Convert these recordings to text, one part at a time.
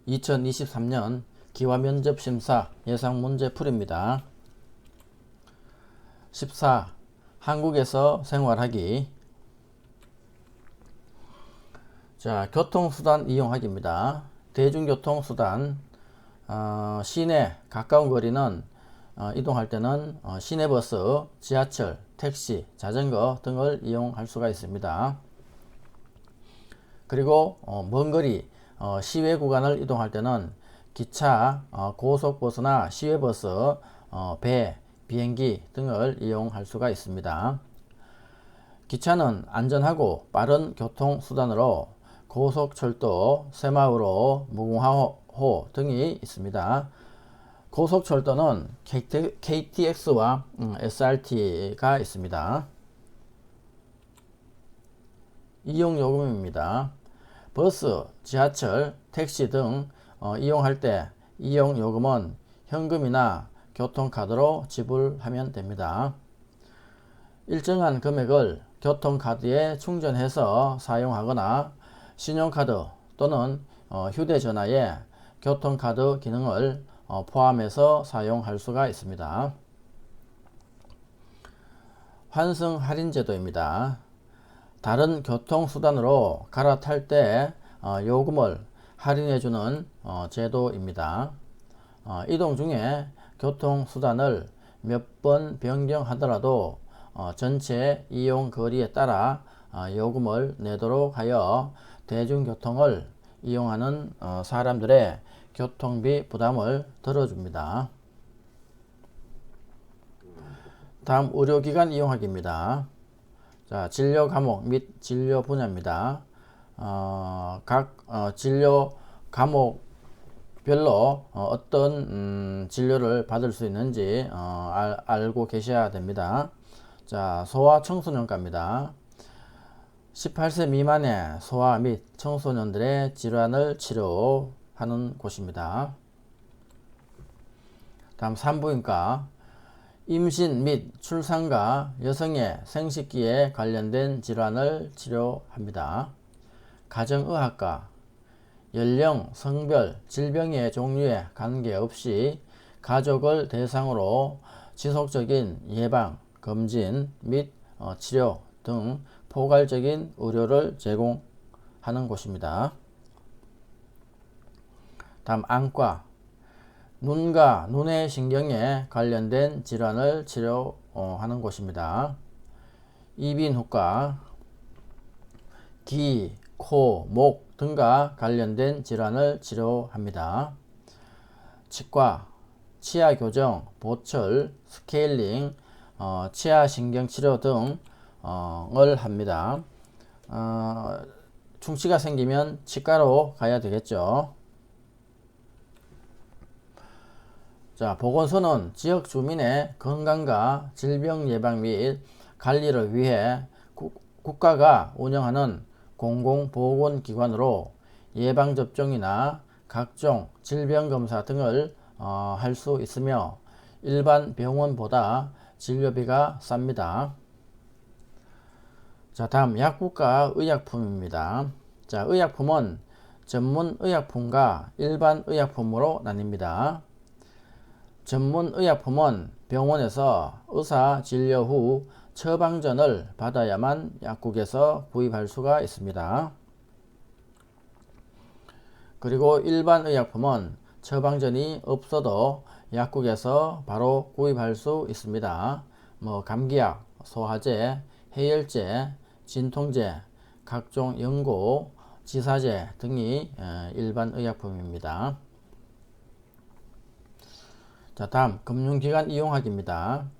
2023년 기화면접심사 예상문제풀이입니다. 14. 한국에서 생활하기. 자, 교통수단 이용하기입니다. 대중교통수단, 시내 가까운 거리는 이동할 때는 시내버스, 지하철, 택시, 자전거 등을 이용할 수가 있습니다. 그리고 먼 거리 시외 구간을 이동할 때는 기차, 고속버스나 시외버스, 배, 비행기 등을 이용할 수가 있습니다. 기차는 안전하고 빠른 교통수단으로 고속철도, 새마을호, 무궁화호 등이 있습니다. 고속철도는 KTX와 SRT가 있습니다. 이용요금입니다. 버스, 지하철, 택시 등 이용할 때 이용요금은 현금이나 교통카드로 지불하면 됩니다. 일정한 금액을 교통카드에 충전해서 사용하거나 신용카드 또는 휴대전화에 교통카드 기능을 포함해서 사용할 수가 있습니다. 환승 할인 제도입니다. 다른 교통수단으로 갈아탈 때 요금을 할인해주는 제도입니다. 이동 중에 교통수단을 몇 번 변경하더라도 전체 이용 거리에 따라 요금을 내도록 하여 대중교통을 이용하는 사람들의 교통비 부담을 덜어줍니다. 다음 의료기관 이용하기입니다. 자, 진료 과목 및 진료 분야입니다. 각 진료 과목별로 어떤 진료를 받을 수 있는지 알고 계셔야 됩니다. 자, 소아청소년과입니다. 18세 미만의 소아 및 청소년들의 질환을 치료하는 곳입니다. 다음 산부인과, 임신 및 출산과 여성의 생식기에 관련된 질환을 치료합니다. 가정의학과, 연령, 성별, 질병의 종류에 관계없이 가족을 대상으로 지속적인 예방, 검진 및 치료 등 포괄적인 의료를 제공하는 곳입니다. 다음 안과, 눈과 눈의 신경에 관련된 질환을 치료하는 곳입니다. 이비인후과, 귀, 코, 목 등과 관련된 질환을 치료합니다. 치과, 치아 교정, 보철, 스케일링, 치아 신경치료 등을 합니다. 충치가 생기면 치과로 가야 되겠죠. 자, 보건소는 지역 주민의 건강과 질병 예방 및 관리를 위해 국가가 운영하는 공공보건기관으로 예방접종이나 각종 질병검사 등을 할 수 있으며 일반 병원보다 진료비가 쌉니다. 자, 다음 약국과 의약품입니다. 자, 의약품은 전문 의약품과 일반 의약품으로 나뉩니다. 전문 의약품은 병원에서 의사 진료 후 처방전을 받아야만 약국에서 구입할 수가 있습니다. 그리고 일반 의약품은 처방전이 없어도 약국에서 바로 구입할 수 있습니다. 감기약, 소화제, 해열제, 진통제, 각종 연고, 지사제 등이 일반 의약품입니다. 자, 다음 금융기관 이용하기입니다.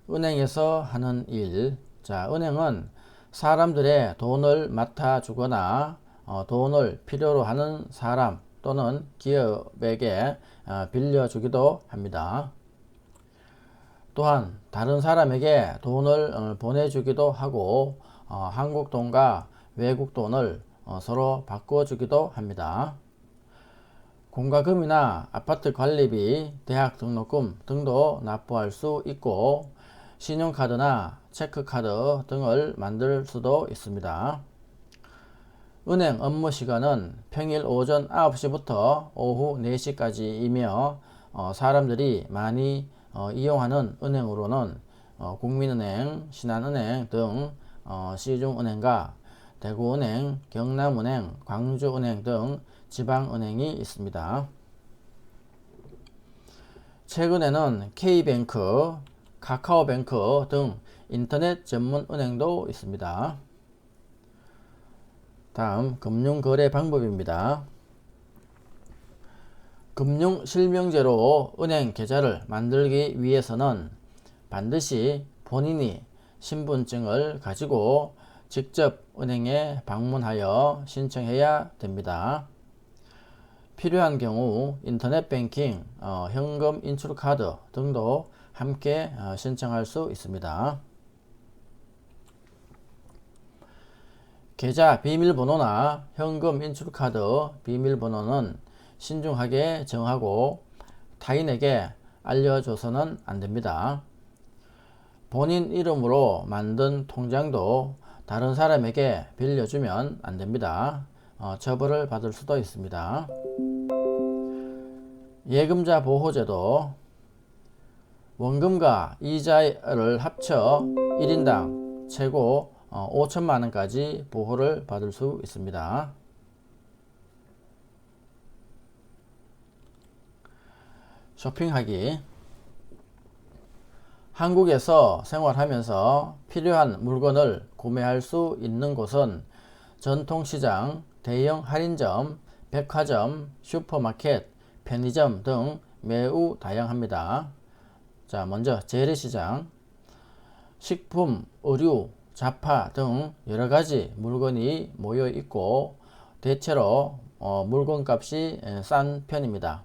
은행에서 하는 일. 자, 은행은 사람들의 돈을 맡아주거나 돈을 필요로 하는 사람 또는 기업에게 빌려주기도 합니다. 또한 다른 사람에게 돈을 보내주기도 하고 한국 돈과 외국 돈을 서로 바꿔주기도 합니다. 공과금이나 아파트 관리비, 대학 등록금 등도 납부할 수 있고 신용카드나 체크카드 등을 만들 수도 있습니다. 은행 업무 시간은 평일 오전 9시부터 오후 4시까지이며 사람들이 많이 이용하는 은행으로는 국민은행, 신한은행 등 시중은행과 대구은행, 경남은행, 광주은행 등 지방은행이 있습니다. 최근에는 K뱅크, 카카오뱅크 등 인터넷 전문 은행도 있습니다. 다음 금융거래 방법입니다. 금융실명제로 은행 계좌를 만들기 위해서는 반드시 본인이 신분증을 가지고 직접 은행에 방문하여 신청해야 됩니다. 필요한 경우 인터넷 뱅킹, 현금 인출 카드 등도 함께 신청할 수 있습니다. 계좌 비밀번호나 현금 인출 카드 비밀번호는 신중하게 정하고 타인에게 알려줘서는 안됩니다. 본인 이름으로 만든 통장도 다른 사람에게 빌려주면 안됩니다. 처벌을 받을 수도 있습니다. 예금자 보호제도, 원금과 이자를 합쳐 1인당 최고 5천만원까지 보호를 받을 수 있습니다. 쇼핑하기. 한국에서 생활하면서 필요한 물건을 구매할 수 있는 곳은 전통시장, 대형 할인점, 백화점, 슈퍼마켓, 편의점 등 매우 다양합니다. 자, 먼저 재래시장. 식품, 의류, 잡화 등 여러가지 물건이 모여 있고 대체로 물건값이 싼 편입니다.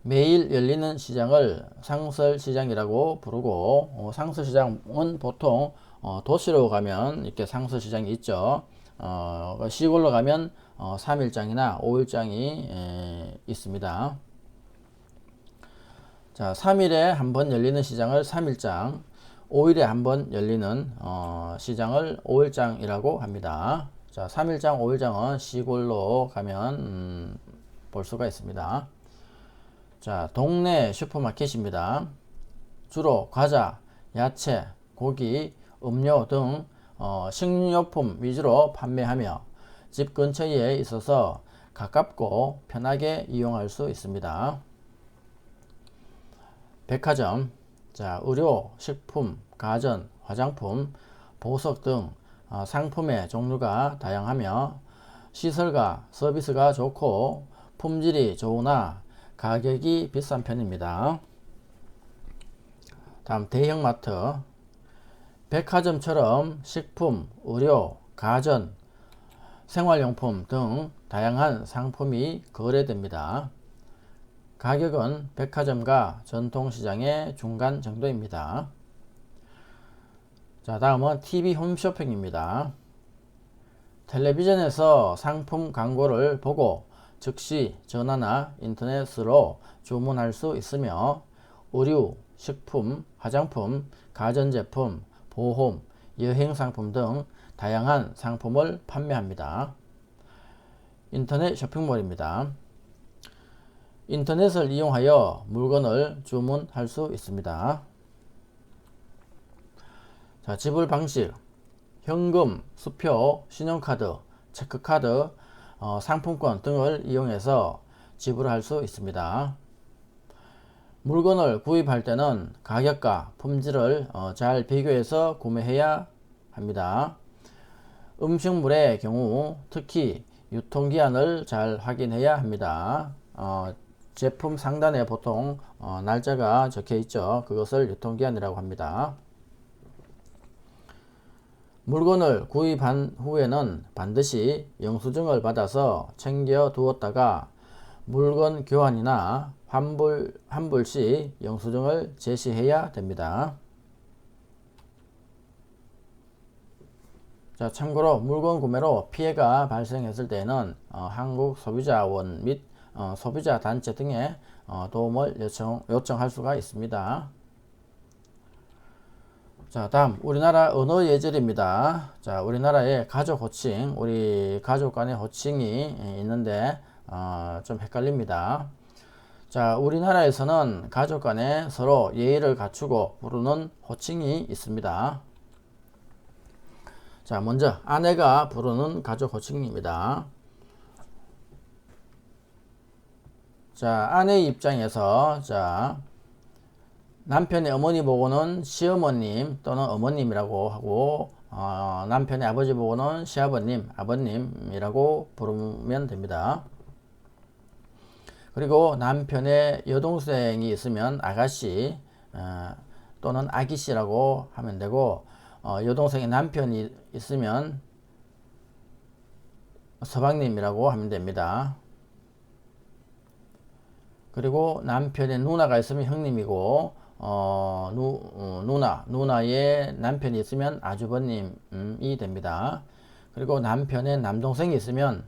매일 열리는 시장을 상설시장이라고 부르고 상설시장은 보통 도시로 가면 이렇게 상설시장이 있죠. 시골로 가면 3일장이나 5일장이 있습니다. 자, 3일에 한 번 열리는 시장을 3일장, 5일에 한 번 열리는 시장을 5일장이라고 합니다. 자, 3일장, 5일장은 시골로 가면 볼 수가 있습니다. 자, 동네 슈퍼마켓입니다. 주로 과자, 야채, 고기, 음료 등 식료품 위주로 판매하며 집 근처에 있어서 가깝고 편하게 이용할 수 있습니다. 백화점. 자, 의료, 식품, 가전, 화장품, 보석 등 상품의 종류가 다양하며 시설과 서비스가 좋고 품질이 좋으나 가격이 비싼 편입니다. 다음 대형마트. 백화점처럼 식품, 의료, 가전, 생활용품 등 다양한 상품이 거래됩니다. 가격은 백화점과 전통시장의 중간 정도입니다. 자, 다음은 TV 홈쇼핑입니다. 텔레비전에서 상품 광고를 보고 즉시 전화나 인터넷으로 주문할 수 있으며 의류, 식품, 화장품, 가전제품, 보험, 여행상품 등 다양한 상품을 판매합니다. 인터넷 쇼핑몰입니다. 인터넷을 이용하여 물건을 주문할 수 있습니다. 자, 지불 방식. 현금, 수표, 신용카드, 체크카드, 상품권 등을 이용해서 지불할 수 있습니다. 물건을 구입할 때는 가격과 품질을 잘 비교해서 구매해야 합니다. 음식물의 경우 특히 유통기한을 잘 확인해야 합니다. 제품 상단에 보통 날짜가 적혀 있죠. 그것을 유통기한이라고 합니다. 물건을 구입한 후에는 반드시 영수증을 받아서 챙겨 두었다가 물건 교환이나 환불 시 영수증을 제시해야 됩니다. 자, 참고로 물건 구매로 피해가 발생했을 때는 한국소비자원 및 소비자단체 등의 도움을 요청할 수가 있습니다. 자, 다음 우리나라 언어 예절입니다. 자, 우리나라의 가족 호칭, 우리 가족 간의 호칭이 있는데 좀 헷갈립니다. 자, 우리나라에서는 가족 간에 서로 예의를 갖추고 부르는 호칭이 있습니다. 자, 먼저 아내가 부르는 가족 호칭입니다. 자, 아내의 입장에서 자, 남편의 어머니 보고는 시어머님 또는 어머님이라고 하고 남편의 아버지 보고는 시아버님, 아버님이라고 부르면 됩니다. 그리고 남편의 여동생이 있으면 아가씨 또는 아기씨라고 하면 되고 여동생의 남편이 있으면 서방님이라고 하면 됩니다. 그리고 남편의 누나가 있으면 형님이고 누나의 남편이 있으면 아주버님이 됩니다. 그리고 남편의 남동생이 있으면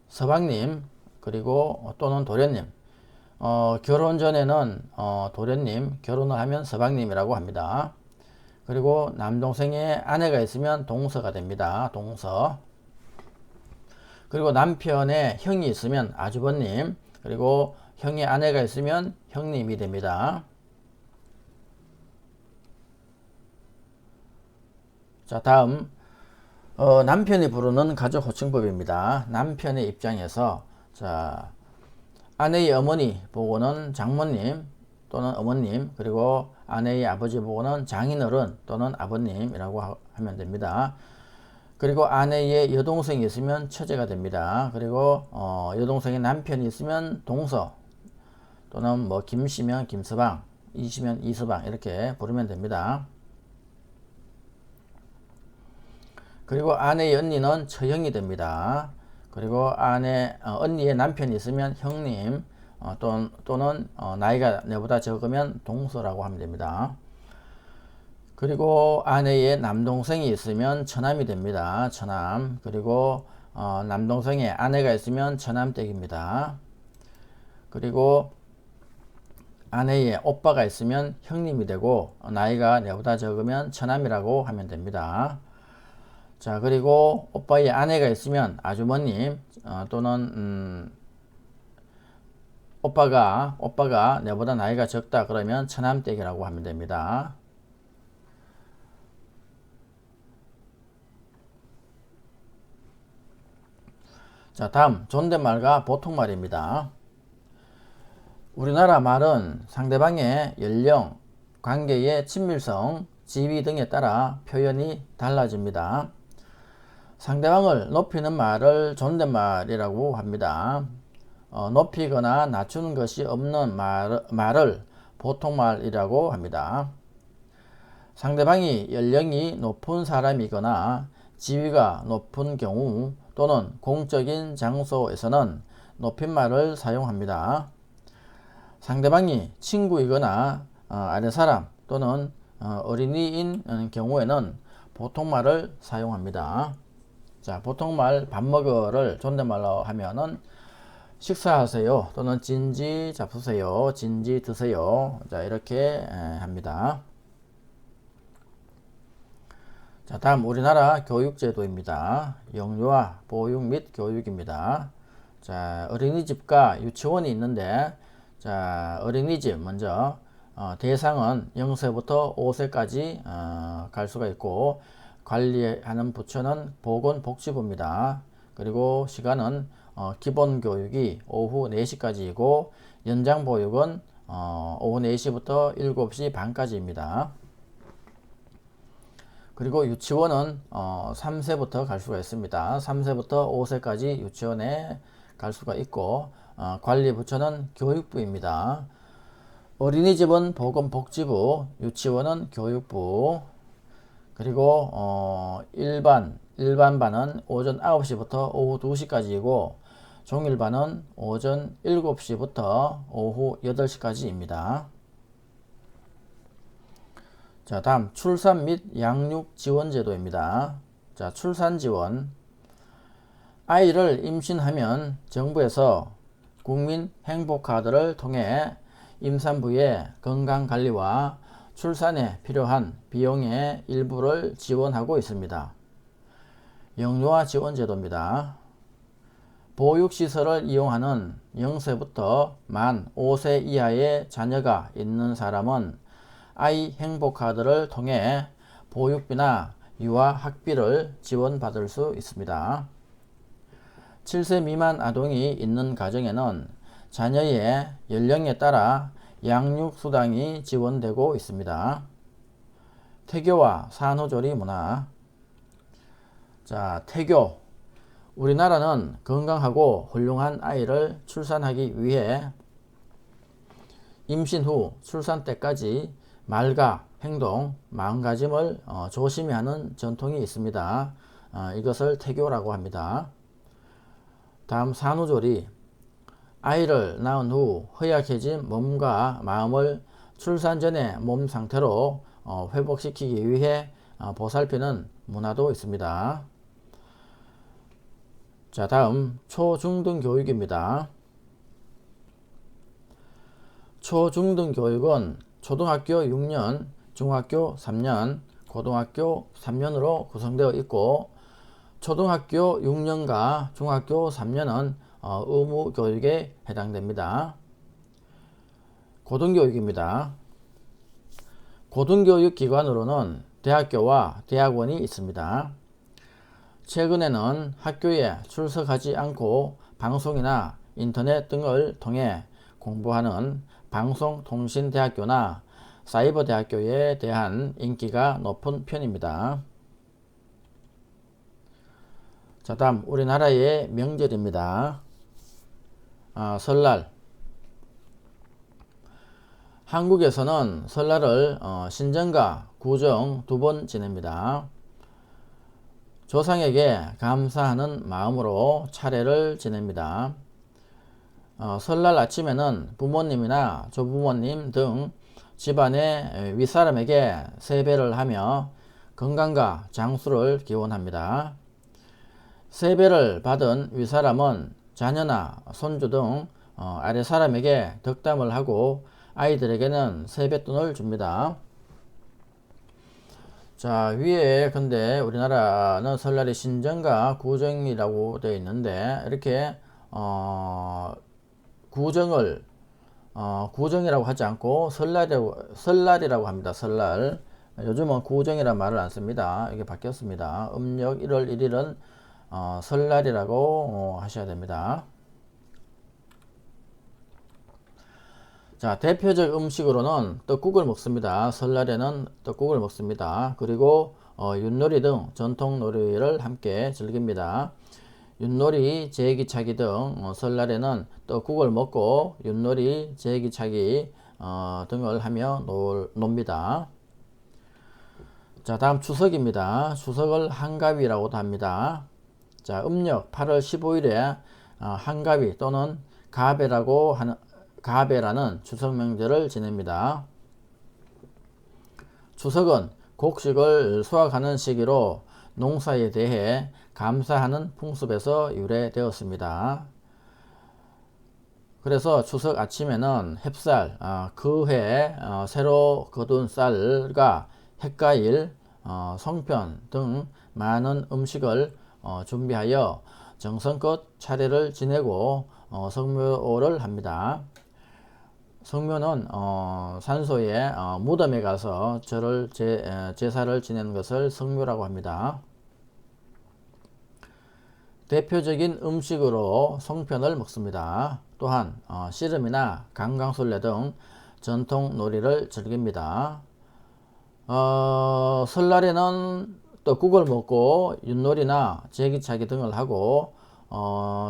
서방님 그리고 또는 도련님. 결혼 전에는 도련님, 결혼을 하면 서방님이라고 합니다. 그리고 남동생의 아내가 있으면 동서가 됩니다. 동서. 그리고 남편의 형이 있으면 아주버님, 그리고 형의 아내가 있으면 형님이 됩니다. 자, 다음 남편이 부르는 가족 호칭법입니다. 남편의 입장에서 자, 아내의 어머니 보고는 장모님 또는 어머님, 그리고 아내의 아버지 보고는 장인어른 또는 아버님이라고 하면 됩니다. 그리고 아내의 여동생이 있으면 처제가 됩니다. 그리고 여동생의 남편이 있으면 동서 또는 뭐 김씨면 김서방, 이씨면 이서방 이렇게 부르면 됩니다. 그리고 아내의 언니는 처형이 됩니다. 그리고 언니의 남편이 있으면 형님 또는 나이가 내보다 적으면 동서라고 하면 됩니다. 그리고 아내의 남동생이 있으면 처남이 됩니다. 처남. 그리고 남동생의 아내가 있으면 처남댁입니다. 그리고 아내의 오빠가 있으면 형님이 되고 나이가 내보다 적으면 처남이라고 하면 됩니다. 자, 그리고 오빠의 아내가 있으면 아주머님 또는 오빠가 내보다 나이가 적다 그러면 처남댁이라고 하면 됩니다. 자, 다음 존댓말과 보통말입니다. 우리나라 말은 상대방의 연령, 관계의 친밀성, 지위 등에 따라 표현이 달라집니다. 상대방을 높이는 말을 존댓말이라고 합니다. 높이거나 낮추는 것이 없는 말을 보통말이라고 합니다. 상대방이 연령이 높은 사람이거나 지위가 높은 경우 또는 공적인 장소에서는 높임말을 사용합니다. 상대방이 친구이거나 아랫사람 또는 어린이인 경우에는 보통말을 사용합니다. 자, 보통말 밥 먹어를 존댓말로 하면은 식사하세요 또는 진지 잡수세요, 진지 드세요. 자, 이렇게 합니다. 자, 다음 우리나라 교육제도입니다. 영유아, 보육 및 교육입니다. 자, 어린이집과 유치원이 있는데 자, 어린이집 먼저 대상은 0세부터 5세까지 갈 수가 있고 관리하는 부처는 보건복지부입니다. 그리고 시간은 기본교육이 오후 4시까지이고 연장보육은 오후 4시부터 7시 반까지입니다. 그리고 유치원은 3세부터 갈 수가 있습니다. 3세부터 5세까지 유치원에 갈 수가 있고 관리부처는 교육부입니다. 어린이집은 보건복지부, 유치원은 교육부. 그리고 일반반은 오전 9시부터 오후 2시까지이고 종일반은 오전 7시부터 오후 8시까지입니다. 자, 다음 출산 및 양육 지원 제도입니다. 자, 출산 지원. 아이를 임신하면 정부에서 국민 행복카드를 통해 임산부의 건강관리와 출산에 필요한 비용의 일부를 지원하고 있습니다. 영유아 지원 제도입니다. 보육시설을 이용하는 0세부터 만 5세 이하의 자녀가 있는 사람은 아이 행복카드를 통해 보육비나 유아 학비를 지원받을 수 있습니다. 7세 미만 아동이 있는 가정에는 자녀의 연령에 따라 양육수당이 지원되고 있습니다. 태교와 산후조리 문화. 자, 태교. 우리나라는 건강하고 훌륭한 아이를 출산하기 위해 임신 후 출산 때까지 말과 행동, 마음가짐을 조심히 하는 전통이 있습니다. 이것을 태교라고 합니다. 다음 산후조리. 아이를 낳은 후 허약해진 몸과 마음을 출산 전의 몸 상태로 회복시키기 위해 보살피는 문화도 있습니다. 자, 다음 초중등 교육입니다. 초중등 교육은 초등학교 6년, 중학교 3년, 고등학교 3년으로 구성되어 있고 초등학교 6년과 중학교 3년은 의무 교육에 해당됩니다. 고등교육입니다. 고등교육 기관으로는 대학교와 대학원이 있습니다. 최근에는 학교에 출석하지 않고 방송이나 인터넷 등을 통해 공부하는 방송통신대학교나 사이버대학교에 대한 인기가 높은 편입니다. 자, 다음 우리나라의 명절입니다. 설날. 한국에서는 설날을 신정과 구정 두 번 지냅니다. 조상에게 감사하는 마음으로 차례를 지냅니다. 설날 아침에는 부모님이나 조부모님 등 집안의 윗사람에게 세배를 하며 건강과 장수를 기원합니다. 세배를 받은 윗사람은 자녀나 손주 등 아랫사람에게 덕담을 하고 아이들에게는 세뱃돈을 줍니다. 자, 위에 근데 우리나라는 설날이 신정과 구정이라고 되어 있는데 이렇게 구정이라고 하지 않고 설날이라고 합니다. 설날. 요즘은 구정이라는 말을 안 씁니다. 이게 바뀌었습니다. 음력 1월 1일은 설날이라고 하셔야 됩니다. 자, 대표적 음식으로는 떡국을 먹습니다. 설날에는 떡국을 먹습니다. 그리고 윷놀이 등 전통 놀이를 함께 즐깁니다. 윷놀이, 제기차기 등 설날에는 떡국을 먹고 윷놀이, 제기차기 등을 하며 놉니다. 자, 다음 추석입니다. 추석을 한가위라고도 합니다. 자, 음력 8월 15일에 한가위 또는 가배라는 추석 명절을 지냅니다. 추석은 곡식을 수확하는 시기로 농사에 대해 감사하는 풍습에서 유래되었습니다. 그래서 추석 아침에는 햅쌀, 그해 새로 거둔 쌀과 햇과일, 송편 등 많은 음식을 준비하여 정성껏 차례를 지내고 성묘를 합니다. 성묘는 산소의 무덤에 가서 제사를 지내는 것을 성묘라고 합니다. 대표적인 음식으로 송편을 먹습니다. 또한 씨름이나 강강술래 등 전통 놀이를 즐깁니다. 설날에는 떡국을 먹고 윷놀이나 제기차기 등을 하고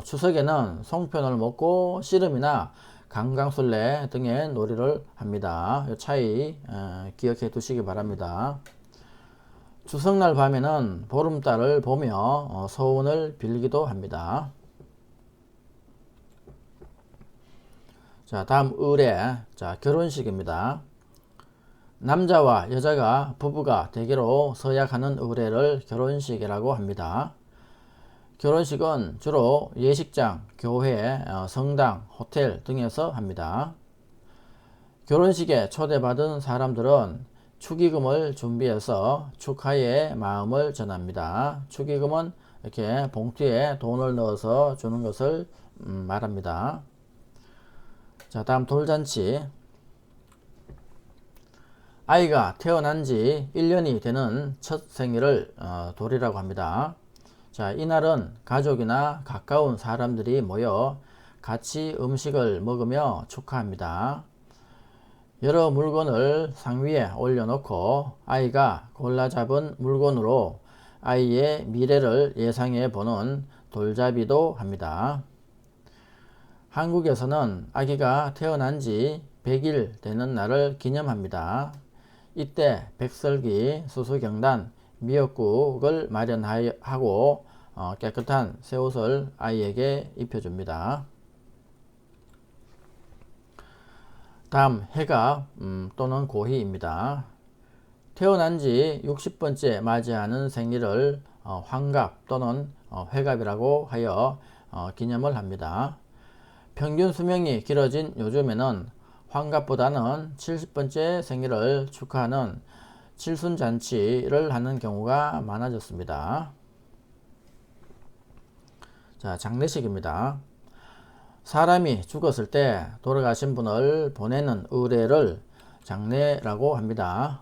추석에는 송편을 먹고 씨름이나 강강술래 등의 놀이를 합니다. 이 차이 기억해 두시기 바랍니다. 추석날 밤에는 보름달을 보며 소원을 빌기도 합니다. 자, 다음 의례. 자, 결혼식입니다. 남자와 여자가 부부가 대개로 서약하는 의례를 결혼식이라고 합니다. 결혼식은 주로 예식장, 교회, 성당, 호텔 등에서 합니다. 결혼식에 초대받은 사람들은 축의금을 준비해서 축하의 마음을 전합니다. 축의금은 이렇게 봉투에 돈을 넣어서 주는 것을 말합니다. 자, 다음 돌잔치. 아이가 태어난 지 1년이 되는 첫 생일을 돌이라고 합니다. 자, 이날은 가족이나 가까운 사람들이 모여 같이 음식을 먹으며 축하합니다. 여러 물건을 상 위에 올려놓고 아이가 골라 잡은 물건으로 아이의 미래를 예상해 보는 돌잡이도 합니다. 한국에서는 아기가 태어난 지 100일 되는 날을 기념합니다. 이때 백설기, 수수경단, 미역국을 마련하고 깨끗한 새 옷을 아이에게 입혀줍니다. 다음 해가 또는 고희입니다. 태어난 지 60번째 맞이하는 생일을 환갑 또는 회갑이라고 하여 기념을 합니다. 평균 수명이 길어진 요즘에는 환갑보다는 70번째 생일을 축하하는 칠순잔치를 하는 경우가 많아졌습니다. 자, 장례식입니다. 사람이 죽었을 때 돌아가신 분을 보내는 의례를 장례라고 합니다.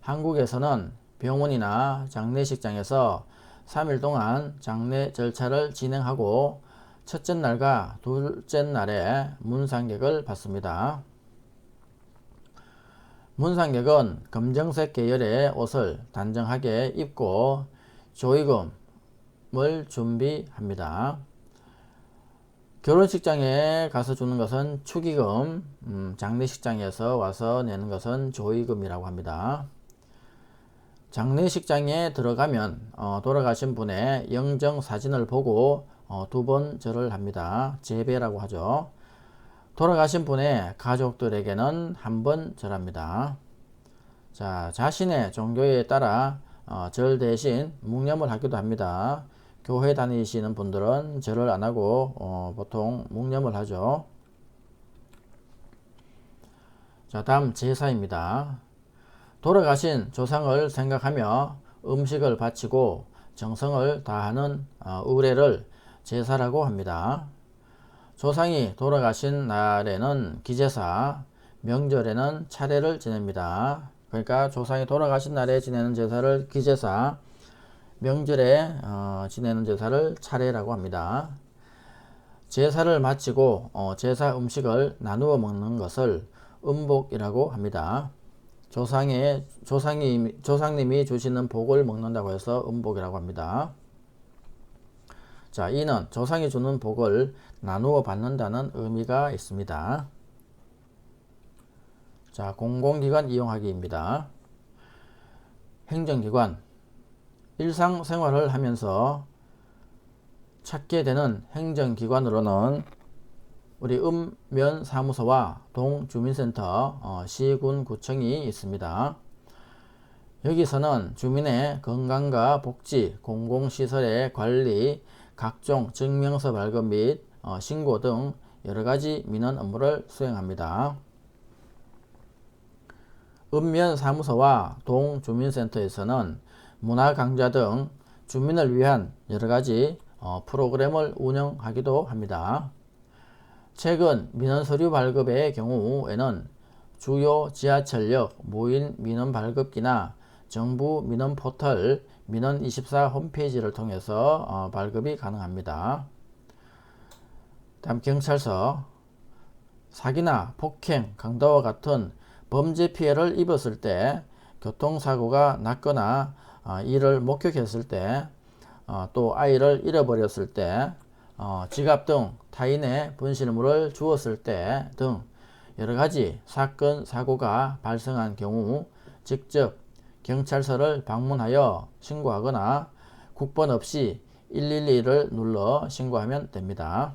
한국에서는 병원이나 장례식장에서 3일 동안 장례 절차를 진행하고 첫째 날과 둘째 날에 문상객을 받습니다. 문상객은 검정색 계열의 옷을 단정하게 입고 조의금을 준비합니다. 결혼식장에 가서 주는 것은 축의금, 장례식장에서 와서 내는 것은 조의금이라고 합니다. 장례식장에 들어가면 돌아가신 분의 영정 사진을 보고 2번 절을 합니다. 제배라고 하죠. 돌아가신 분의 가족들에게는 1번 절합니다. 자, 자신의 종교에 따라 절 대신 묵념을 하기도 합니다. 교회 다니시는 분들은 절을 안 하고 보통 묵념을 하죠. 자, 다음 제사입니다. 돌아가신 조상을 생각하며 음식을 바치고 정성을 다하는 의례를 제사라고 합니다. 조상이 돌아가신 날에는 기제사, 명절에는 차례를 지냅니다. 그러니까 조상이 돌아가신 날에 지내는 제사를 기제사, 명절에 지내는 제사를 차례라고 합니다. 제사를 마치고 제사 음식을 나누어 먹는 것을 음복이라고 합니다. 조상님이 주시는 복을 먹는다고 해서 음복이라고 합니다. 자, 이는 조상이 주는 복을 나누어 받는다는 의미가 있습니다. 자, 공공기관 이용하기입니다. 행정기관. 일상생활을 하면서 찾게 되는 행정기관으로는 우리 읍면사무소와 동주민센터, 시군, 구청이 있습니다. 여기서는 주민의 건강과 복지, 공공시설의 관리, 각종 증명서 발급 및 신고 등 여러가지 민원 업무를 수행합니다. 읍면사무소와 동주민센터에서는 문화강좌 등 주민을 위한 여러가지 프로그램을 운영하기도 합니다. 최근 민원서류 발급의 경우에는 주요 지하철역 무인 민원 발급기나 정부 민원 포털 민원24 홈페이지를 통해서 발급이 가능합니다. 다음 경찰서. 사기나 폭행, 강도와 같은 범죄 피해를 입었을 때, 교통사고가 났거나 이를 목격했을 때, 또 아이를 잃어버렸을 때, 지갑 등 타인의 분실물을 주었을 때 등 여러가지 사건, 사고가 발생한 경우 직접 경찰서를 방문하여 신고하거나 국번 없이 112를 눌러 신고하면 됩니다.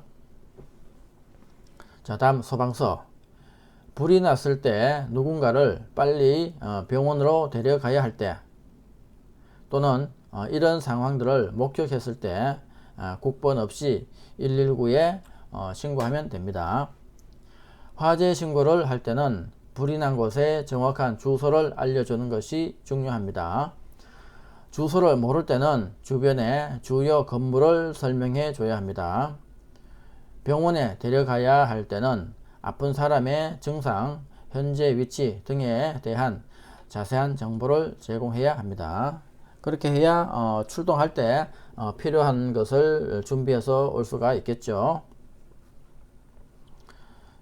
자, 다음 소방서. 불이 났을 때 누군가를 빨리 병원으로 데려가야 할 때 또는 이런 상황들을 목격했을 때 국번 없이 119에 신고하면 됩니다. 화재 신고를 할 때는 불이 난 곳의 정확한 주소를 알려주는 것이 중요합니다. 주소를 모를 때는 주변의 주요 건물을 설명해 줘야 합니다. 병원에 데려가야 할 때는 아픈 사람의 증상, 현재 위치 등에 대한 자세한 정보를 제공해야 합니다. 그렇게 해야 출동할 때 필요한 것을 준비해서 올 수가 있겠죠.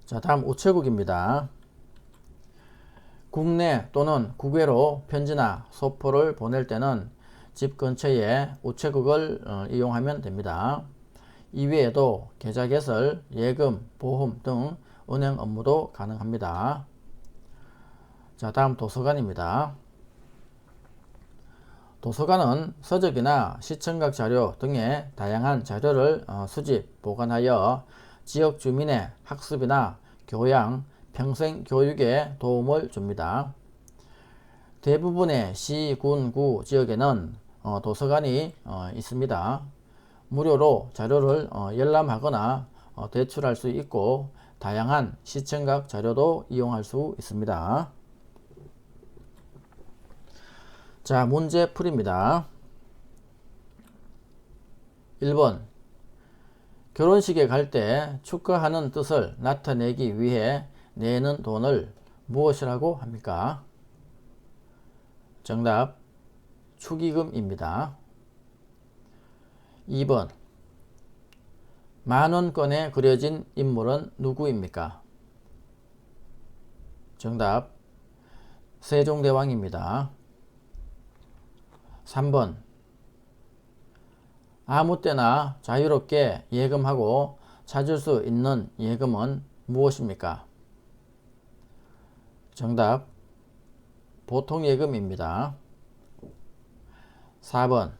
자, 다음 우체국입니다. 국내 또는 국외로 편지나 소포를 보낼 때는 집 근처에 우체국을 이용하면 됩니다. 이외에도 계좌 개설, 예금, 보험 등 은행 업무도 가능합니다. 자, 다음 도서관입니다. 도서관은 서적이나 시청각 자료 등의 다양한 자료를 수집, 보관하여 지역 주민의 학습이나 교양, 평생 교육에 도움을 줍니다. 대부분의 시, 군, 구 지역에는 도서관이 있습니다. 무료로 자료를 열람하거나 대출할 수 있고 다양한 시청각 자료도 이용할 수 있습니다. 자, 문제 풀이입니다. 1번 결혼식에 갈 때 축하하는 뜻을 나타내기 위해 내는 돈을 무엇이라고 합니까? 정답 축의금입니다. 2번 만원권에 그려진 인물은 누구입니까? 정답 세종대왕입니다. 3번 아무 때나 자유롭게 예금하고 찾을 수 있는 예금은 무엇입니까? 정답 보통예금입니다. 4번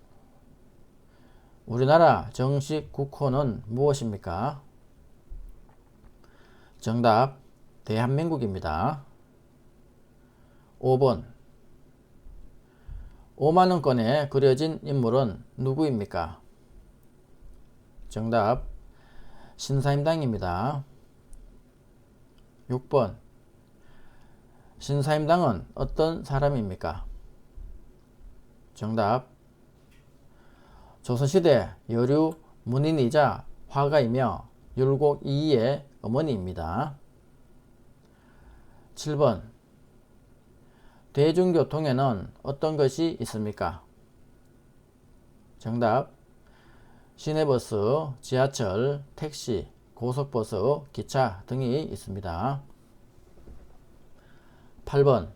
우리나라 정식 국호는 무엇입니까? 정답 대한민국입니다. 5번 5만원권에 그려진 인물은 누구입니까? 정답 신사임당입니다. 6번 신사임당은 어떤 사람입니까? 정답 조선시대 여류 문인이자 화가이며 율곡 이이의 어머니입니다. 7번 대중교통에는 어떤 것이 있습니까? 정답 시내버스, 지하철, 택시, 고속버스, 기차 등이 있습니다. 8번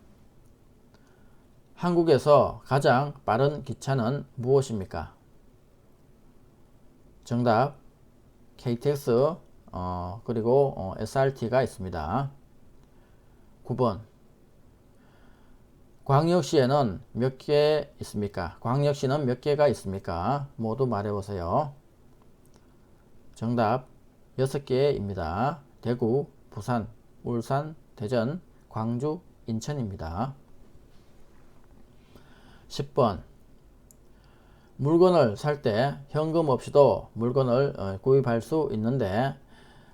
한국에서 가장 빠른 기차는 무엇입니까? 정답 KTX 그리고 SRT가 있습니다. 9번 광역시에는 몇 개 있습니까? 광역시는 몇 개가 있습니까? 모두 말해보세요. 정답 6개입니다. 대구, 부산, 울산, 대전, 광주, 인천입니다. 10번 물건을 살 때 현금 없이도 물건을 구입할 수 있는데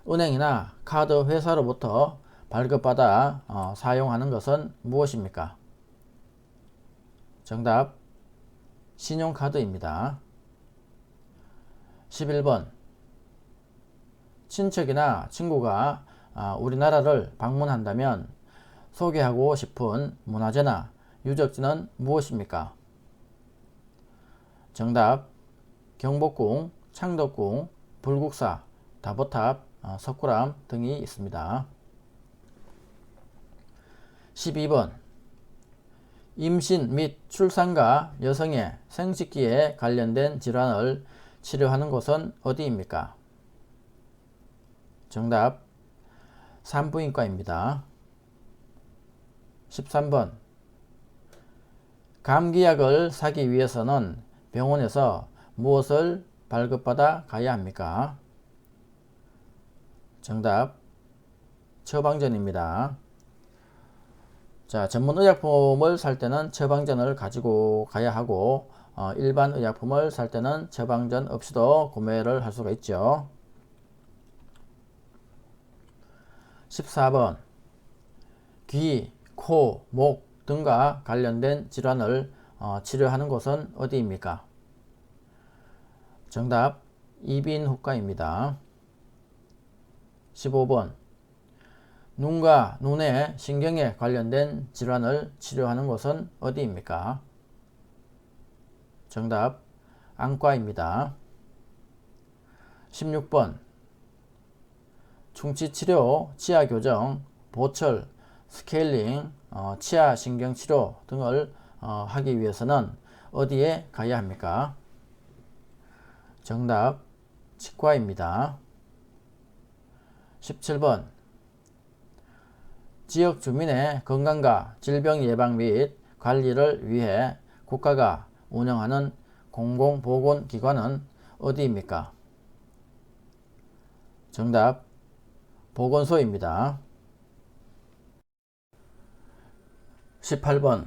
은행이나 카드 회사로부터 발급받아 사용하는 것은 무엇입니까? 정답 신용카드입니다. 11번 친척이나 친구가 우리나라를 방문한다면 소개하고 싶은 문화재나 유적지는 무엇입니까? 정답 경복궁, 창덕궁, 불국사, 다보탑, 석굴암 등이 있습니다. 12번 임신 및 출산과 여성의 생식기에 관련된 질환을 치료하는 곳은 어디입니까? 정답 산부인과입니다. 13번 감기약을 사기 위해서는 병원에서 무엇을 발급받아 가야 합니까? 정답 처방전입니다. 자, 전문의약품을 살 때는 처방전을 가지고 가야 하고 일반 의약품을 살 때는 처방전 없이도 구매를 할 수가 있죠. 14번 귀, 코, 목 등과 관련된 질환을 치료하는 곳은 어디입니까? 정답 이비인후과입니다. 15번 눈과 눈의 신경에 관련된 질환을 치료하는 곳은 어디입니까? 정답 안과입니다. 16번 충치치료, 치아교정, 보철, 스케일링, 치아신경치료 등을 하기 위해서는 어디에 가야 합니까? 정답 치과입니다. 17번 지역 주민의 건강과 질병 예방 및 관리를 위해 국가가 운영하는 공공보건기관은 어디입니까? 정답 보건소입니다. 18번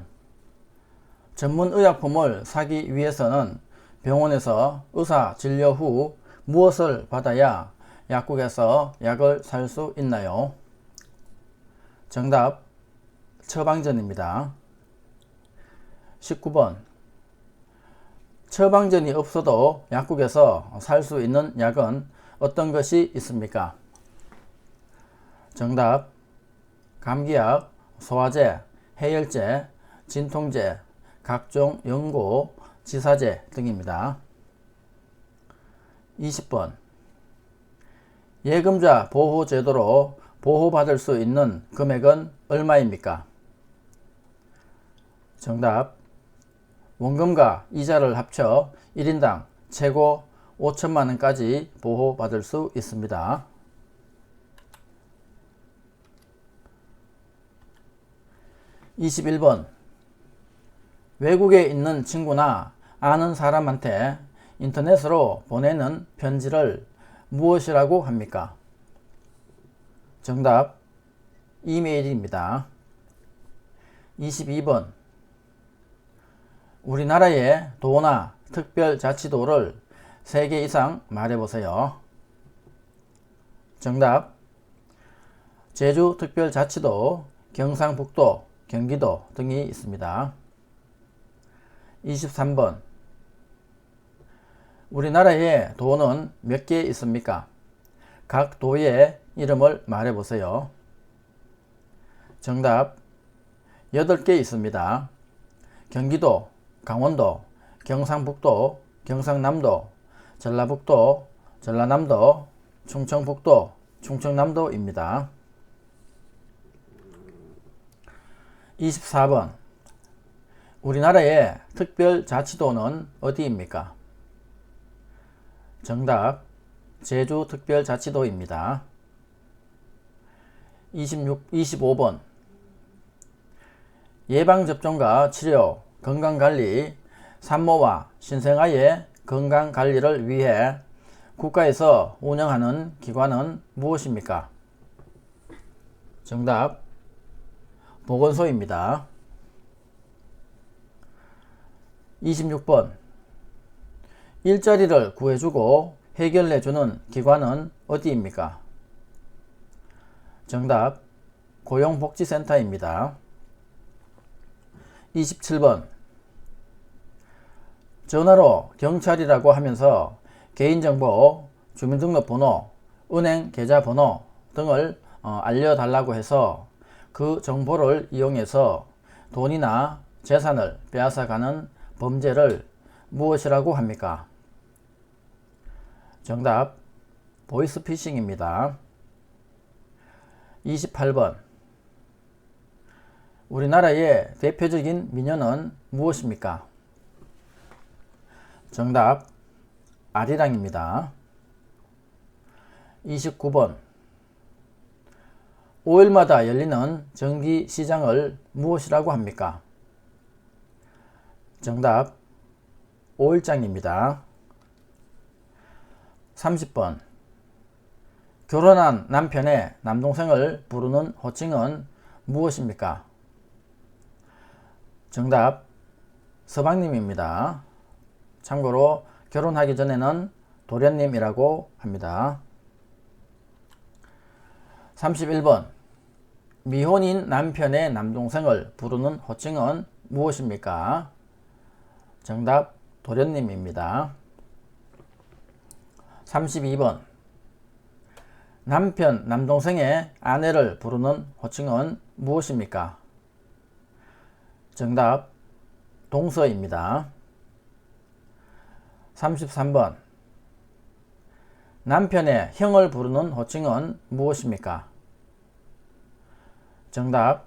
전문의약품을 사기 위해서는 병원에서 의사 진료 후 무엇을 받아야 약국에서 약을 살 수 있나요? 정답 처방전입니다. 19번 처방전이 없어도 약국에서 살 수 있는 약은 어떤 것이 있습니까? 정답 감기약, 소화제, 해열제, 진통제, 각종 연고, 지사제 등입니다. 20번 예금자 보호제도로 보호받을 수 있는 금액은 얼마입니까? 정답 원금과 이자를 합쳐 1인당 최고 5천만원까지 보호받을 수 있습니다. 21번 외국에 있는 친구나 아는 사람한테 인터넷으로 보내는 편지를 무엇이라고 합니까? 정답 이메일입니다. 22번 우리나라의 도나 특별자치도를 3개 이상 말해보세요. 정답 제주특별자치도, 경상북도, 경기도 등이 있습니다. 23번 우리나라에 도는 몇 개 있습니까? 각 도의 이름을 말해보세요. 정답 8개 있습니다. 경기도, 강원도, 경상북도, 경상남도, 전라북도, 전라남도, 충청북도, 충청남도입니다. 24번 우리나라의 특별자치도는 어디입니까? 정답 제주특별자치도입니다. 25번 예방접종과 치료, 건강관리, 산모와 신생아의 건강관리를 위해 국가에서 운영하는 기관은 무엇입니까? 정답 보건소입니다. 26번 일자리를 구해주고 해결해주는 기관은 어디입니까? 정답 고용복지센터입니다. 27번 전화로 경찰이라고 하면서 개인정보, 주민등록번호, 은행 계좌번호 등을 알려달라고 해서 그 정보를 이용해서 돈이나 재산을 빼앗아가는 범죄를 무엇이라고 합니까? 정답 보이스피싱입니다. 28번 우리나라의 대표적인 미녀는 무엇입니까? 정답 아리랑입니다. 29번 5일마다 열리는 정기시장을 무엇이라고 합니까? 정답 5일장입니다. 30번 결혼한 남편의 남동생을 부르는 호칭은 무엇입니까? 정답 서방님입니다. 참고로 결혼하기 전에는 도련님이라고 합니다. 31번 미혼인 남편의 남동생을 부르는 호칭은 무엇입니까? 정답 도련님입니다. 32번 남편, 남동생의 아내를 부르는 호칭은 무엇입니까? 정답 동서입니다. 33번 남편의 형을 부르는 호칭은 무엇입니까? 정답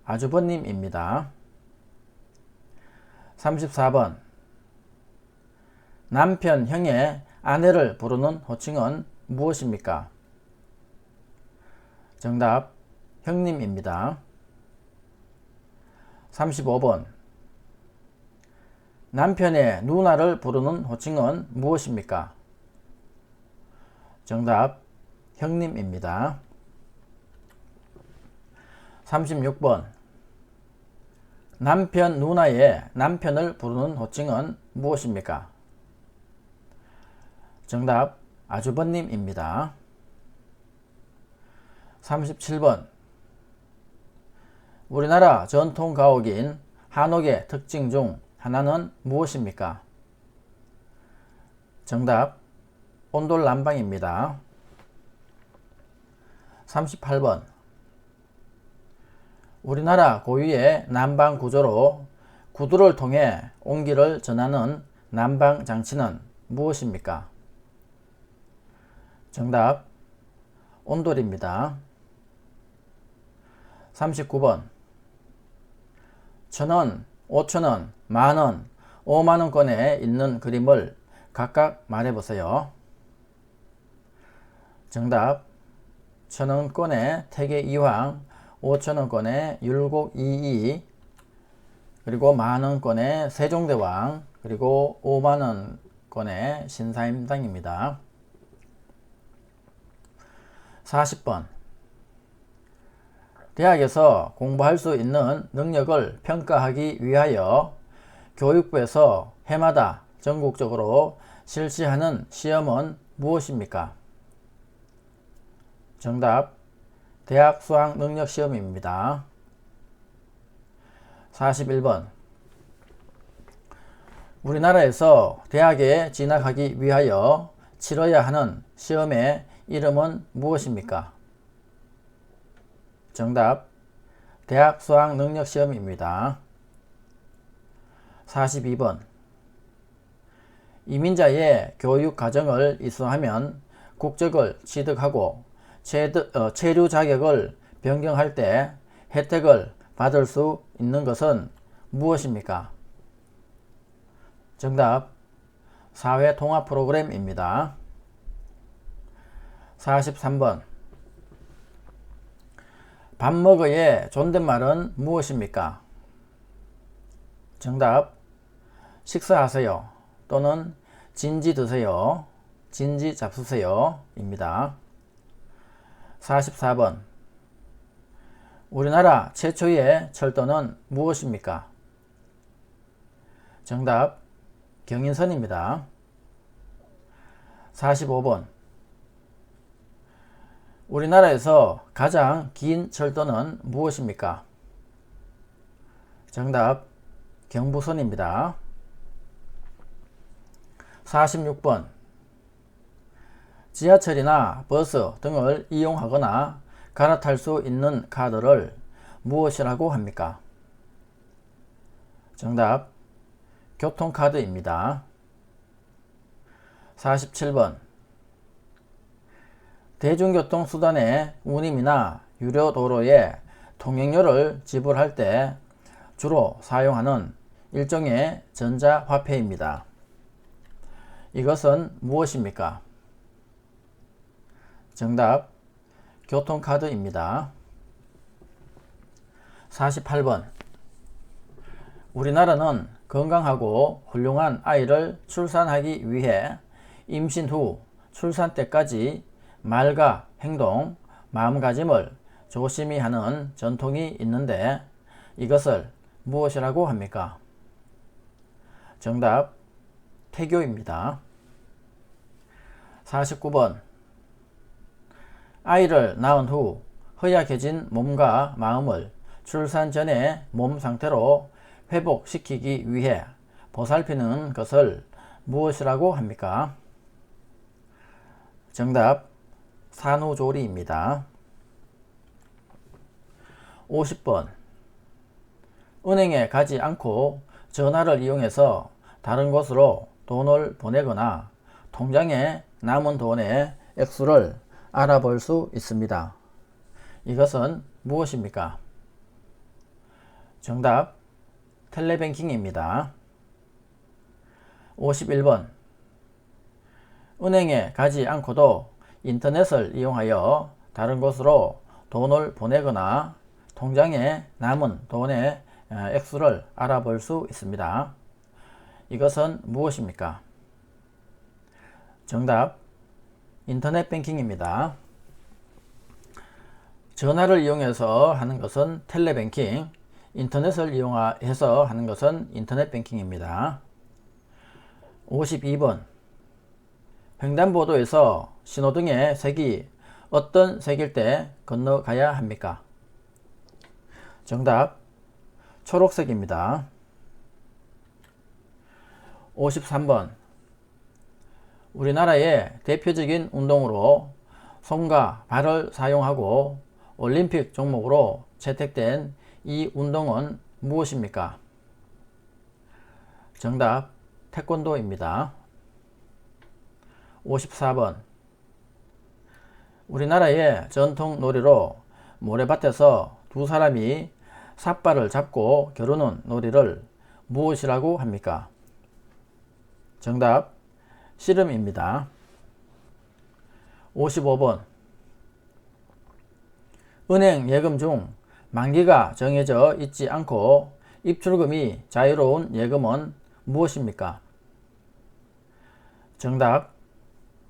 아주버님입니다. 34번 남편 형의 아내를 부르는 호칭은 무엇입니까? 정답 형님입니다. 35번 남편의 누나를 부르는 호칭은 무엇입니까? 정답 형님입니다. 36번 남편 누나의 남편을 부르는 호칭은 무엇입니까? 정답 아주버님입니다. 37번 우리나라 전통 가옥인 한옥의 특징 중 하나는 무엇입니까? 정답 온돌난방입니다. 38번 우리나라 고유의 난방 구조로 구두를 통해 온기를 전하는 난방 장치는 무엇입니까? 정답 온돌입니다. 39번 1,000원, 5,000원, 만원, 5만원권에 있는 그림을 각각 말해보세요. 정답 1,000원권의 태계이황, 5,000원권의 율곡이이, 그리고 만원권의 세종대왕, 그리고 5만원권의 신사임당입니다. 40번 대학에서 공부할 수 있는 능력을 평가하기 위하여 교육부에서 해마다 전국적으로 실시하는 시험은 무엇입니까? 정답 대학 수학 능력 시험입니다. 41번 우리나라에서 대학에 진학하기 위하여 치러야 하는 시험의 이름은 무엇입니까? 정답 대학 수학 능력 시험입니다. 42번 이민자의 교육 과정을 이수하면 국적을 취득하고 체류 자격을 변경할 때 혜택을 받을 수 있는 것은 무엇입니까? 정답 사회통합 프로그램입니다. 43번 밥 먹어의 존댓말은 무엇입니까? 정답 식사하세요 또는 진지 드세요, 진지 잡수세요 입니다. 44번 우리나라 최초의 철도는 무엇입니까? 정답 경인선입니다. 45번 우리나라에서 가장 긴 철도는 무엇입니까? 정답 경부선입니다. 46번 지하철이나 버스 등을 이용하거나 갈아탈 수 있는 카드를 무엇이라고 합니까? 정답 교통카드입니다. 47번 대중교통수단의 운임이나 유료도로의 통행료를 지불할 때 주로 사용하는 일종의 전자화폐입니다. 이것은 무엇입니까? 정답 교통카드입니다. 48번 우리나라는 건강하고 훌륭한 아이를 출산하기 위해 임신 후 출산 때까지 말과 행동, 마음가짐을 조심히 하는 전통이 있는데 이것을 무엇이라고 합니까? 정답 태교입니다. 49번 아이를 낳은 후 허약해진 몸과 마음을 출산 전의 몸 상태로 회복시키기 위해 보살피는 것을 무엇이라고 합니까? 정답 산후조리입니다. 50번 은행에 가지 않고 전화를 이용해서 다른 곳으로 돈을 보내거나 통장에 남은 돈의 액수를 알아볼 수 있습니다. 이것은 무엇입니까? 정답 텔레뱅킹입니다. 51번 은행에 가지 않고도 인터넷을 이용하여 다른 곳으로 돈을 보내거나 통장에 남은 돈의 액수를 알아볼 수 있습니다. 이것은 무엇입니까? 정답 인터넷 뱅킹입니다. 전화를 이용해서 하는 것은 텔레뱅킹, 인터넷을 이용해서 하는 것은 인터넷 뱅킹입니다. 52번 횡단보도에서 신호등의 색이 어떤 색일 때 건너가야 합니까? 정답 초록색입니다. 53번 우리나라의 대표적인 운동으로 손과 발을 사용하고 올림픽 종목으로 채택된 이 운동은 무엇입니까? 정답 태권도입니다. 54번 우리나라의 전통 놀이로 모래밭에서 두 사람이 삿발을 잡고 겨루는 놀이를 무엇이라고 합니까? 정답 씨름입니다. 55번 은행 예금 중 만기가 정해져 있지 않고 입출금이 자유로운 예금은 무엇입니까? 정답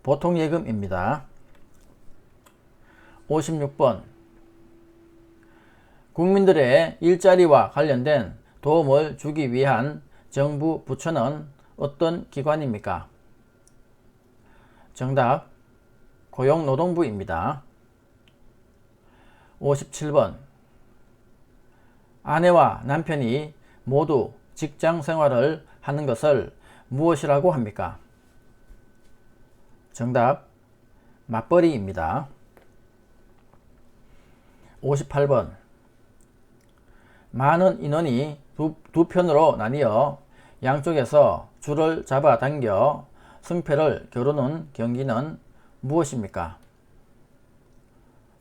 보통예금입니다. 56번 국민들의 일자리와 관련된 도움을 주기 위한 정부 부처는 어떤 기관입니까? 정답 고용노동부입니다. 57번 아내와 남편이 모두 직장 생활을 하는 것을 무엇이라고 합니까? 정답 맞벌이입니다. 58번 많은 인원이 두 편으로 나뉘어 양쪽에서 줄을 잡아 당겨 승패를 겨루는 경기는 무엇입니까?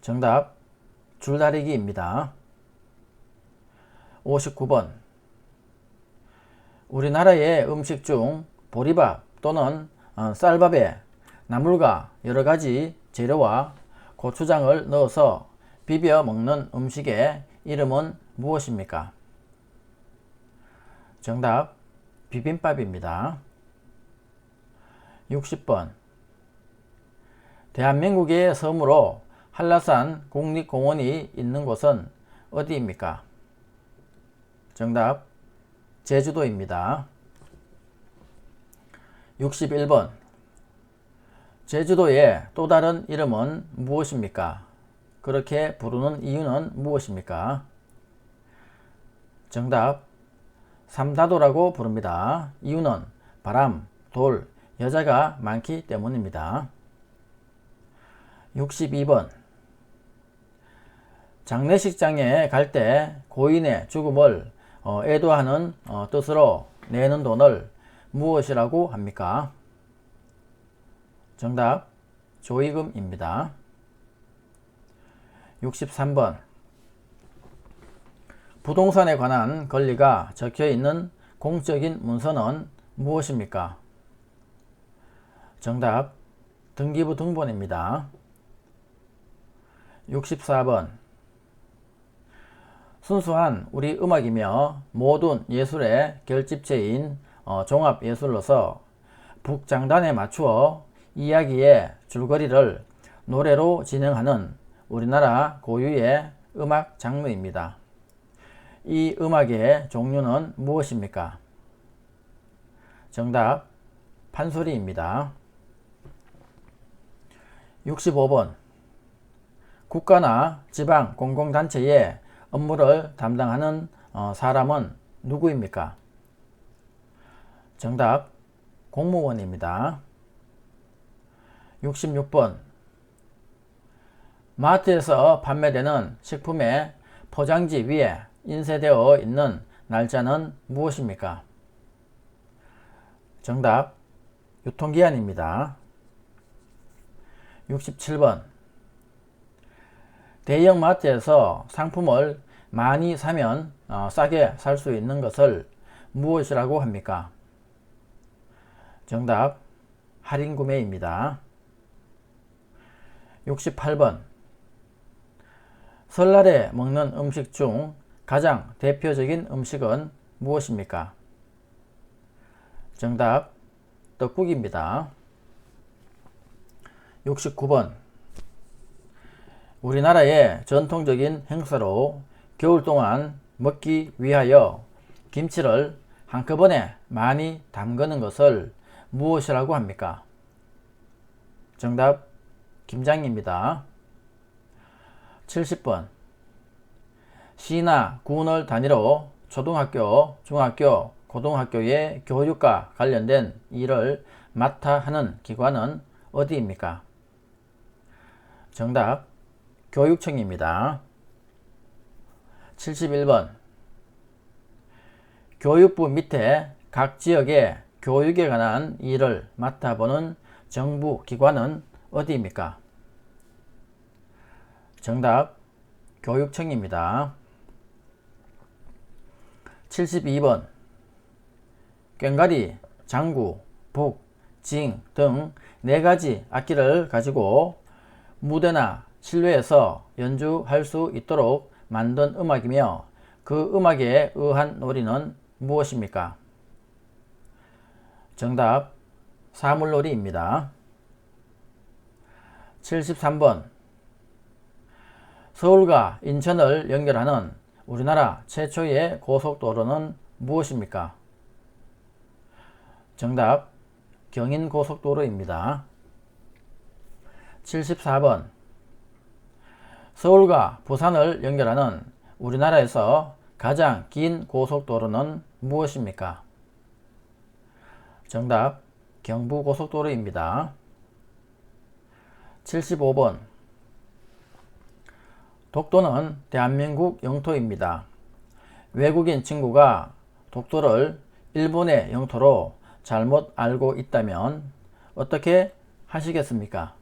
정답 줄다리기입니다. 59번 우리나라의 음식 중 보리밥 또는 쌀밥에 나물과 여러가지 재료와 고추장을 넣어서 비벼 먹는 음식의 이름은 무엇입니까? 정답 비빔밥입니다. 60번 대한민국의 섬으로 한라산 국립공원이 있는 곳은 어디입니까? 정답 제주도입니다. 61번 제주도의 또 다른 이름은 무엇입니까? 그렇게 부르는 이유는 무엇입니까? 정답 삼다도라고 부릅니다. 이유는 바람, 돌, 여자가 많기 때문입니다. 62번 장례식장에 갈 때 고인의 죽음을 애도하는 뜻으로 내는 돈을 무엇이라고 합니까? 정답 조의금입니다. 63번 부동산에 관한 권리가 적혀있는 공적인 문서는 무엇입니까? 정답 등기부 등본입니다. 64번 순수한 우리 음악이며 모든 예술의 결집체인 종합예술로서 북장단에 맞추어 이야기의 줄거리를 노래로 진행하는 우리나라 고유의 음악 장르입니다. 이 음악의 종류는 무엇입니까? 정답 판소리입니다. 65번 국가나 지방 공공단체의 업무를 담당하는 사람은 누구입니까? 정답 공무원입니다. 66번 마트에서 판매되는 식품의 포장지 위에 인쇄되어 있는 날짜는 무엇입니까? 정답 유통기한입니다. 67번 대형마트에서 상품을 많이 사면 싸게 살 수 있는 것을 무엇이라고 합니까? 정답 할인 구매입니다. 68번 설날에 먹는 음식 중 가장 대표적인 음식은 무엇입니까? 정답 떡국입니다. 69번 우리나라의 전통적인 행사로 겨울 동안 먹기 위하여 김치를 한꺼번에 많이 담그는 것을 무엇이라고 합니까? 정답 김장입니다. 70번 시나 군을 단위로 초등학교, 중학교, 고등학교의 교육과 관련된 일을 맡아 하는 기관은 어디입니까? 정답 교육청입니다. 71번 교육부 밑에 각 지역의 교육에 관한 일을 맡아보는 정부 기관은 어디입니까? 정답 교육청입니다. 72번 꽹과리, 장구, 북, 징 등 4가지 악기를 가지고 무대나 실외에서 연주할 수 있도록 만든 음악이며 그 음악에 의한 놀이는 무엇입니까? 정답 사물놀이입니다. 73번 서울과 인천을 연결하는 우리나라 최초의 고속도로는 무엇입니까? 정답 경인고속도로입니다. 74번 서울과 부산을 연결하는 우리나라에서 가장 긴 고속도로는 무엇입니까? 정답 경부고속도로입니다. 75번 독도는 대한민국 영토입니다. 외국인 친구가 독도를 일본의 영토로 잘못 알고 있다면 어떻게 하시겠습니까?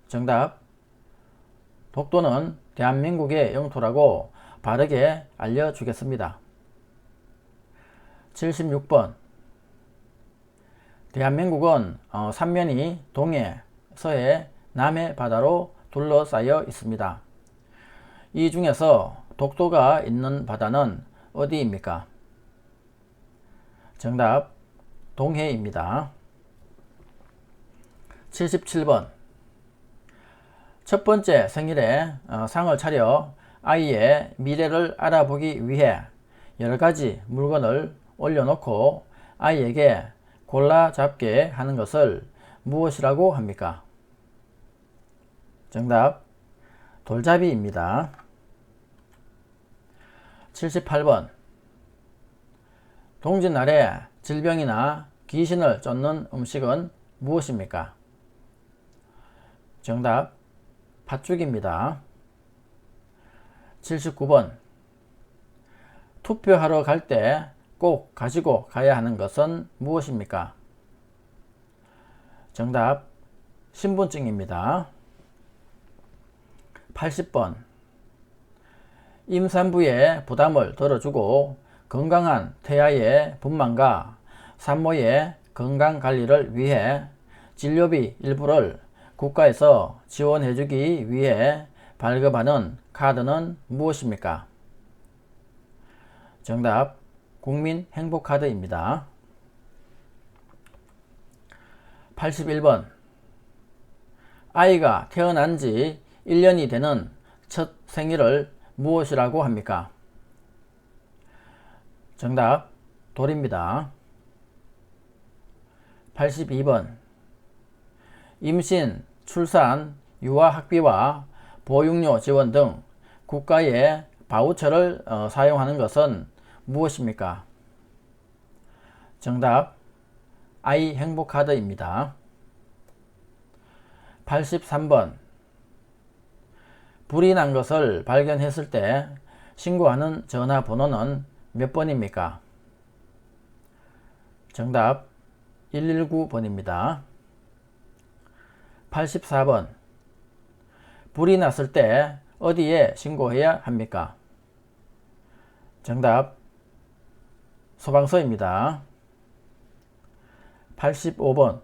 정답 독도는 대한민국의 영토라고 바르게 알려주겠습니다. 76번 대한민국은 삼면이 동해, 서해, 남해 바다로 둘러싸여 있습니다. 이 중에서 독도가 있는 바다는 어디입니까? 정답 동해입니다. 77번 첫 번째 생일에 상을 차려 아이의 미래를 알아보기 위해 여러가지 물건을 올려놓고 아이에게 골라 잡게 하는 것을 무엇이라고 합니까? 정답 돌잡이입니다. 78번 동짓날에 질병이나 귀신을 쫓는 음식은 무엇입니까? 정답 팥죽입니다. 79번 투표하러 갈 때 꼭 가지고 가야 하는 것은 무엇입니까? 정답 신분증입니다. 80번 임산부의 부담을 덜어주고 건강한 태아의 분만과 산모의 건강관리를 위해 진료비 일부를 국가에서 지원해주기 위해 발급하는 카드는 무엇입니까? 정답 국민행복카드입니다. 81번 아이가 태어난 지 1년이 되는 첫 생일을 무엇이라고 합니까? 정답 돌입니다. 82번 임신, 출산, 유아 학비와 보육료 지원 등 국가의 바우처를 사용하는 것은 무엇입니까? 정답 아이 행복카드입니다. 83번 불이 난 것을 발견했을 때 신고하는 전화번호는 몇 번입니까? 정답 119번입니다. 84번 불이 났을 때 어디에 신고해야 합니까? 정답 소방서입니다. 85번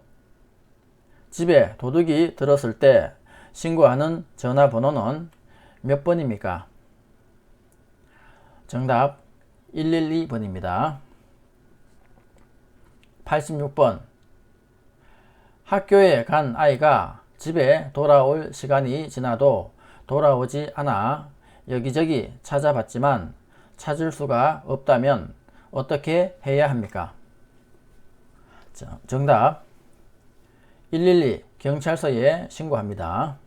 집에 도둑이 들었을 때 신고하는 전화번호는 몇 번입니까? 정답 112번입니다. 86번 학교에 간 아이가 집에 돌아올 시간이 지나도 돌아오지 않아 여기저기 찾아봤지만 찾을 수가 없다면 어떻게 해야 합니까? 정답 112 경찰서에 신고합니다.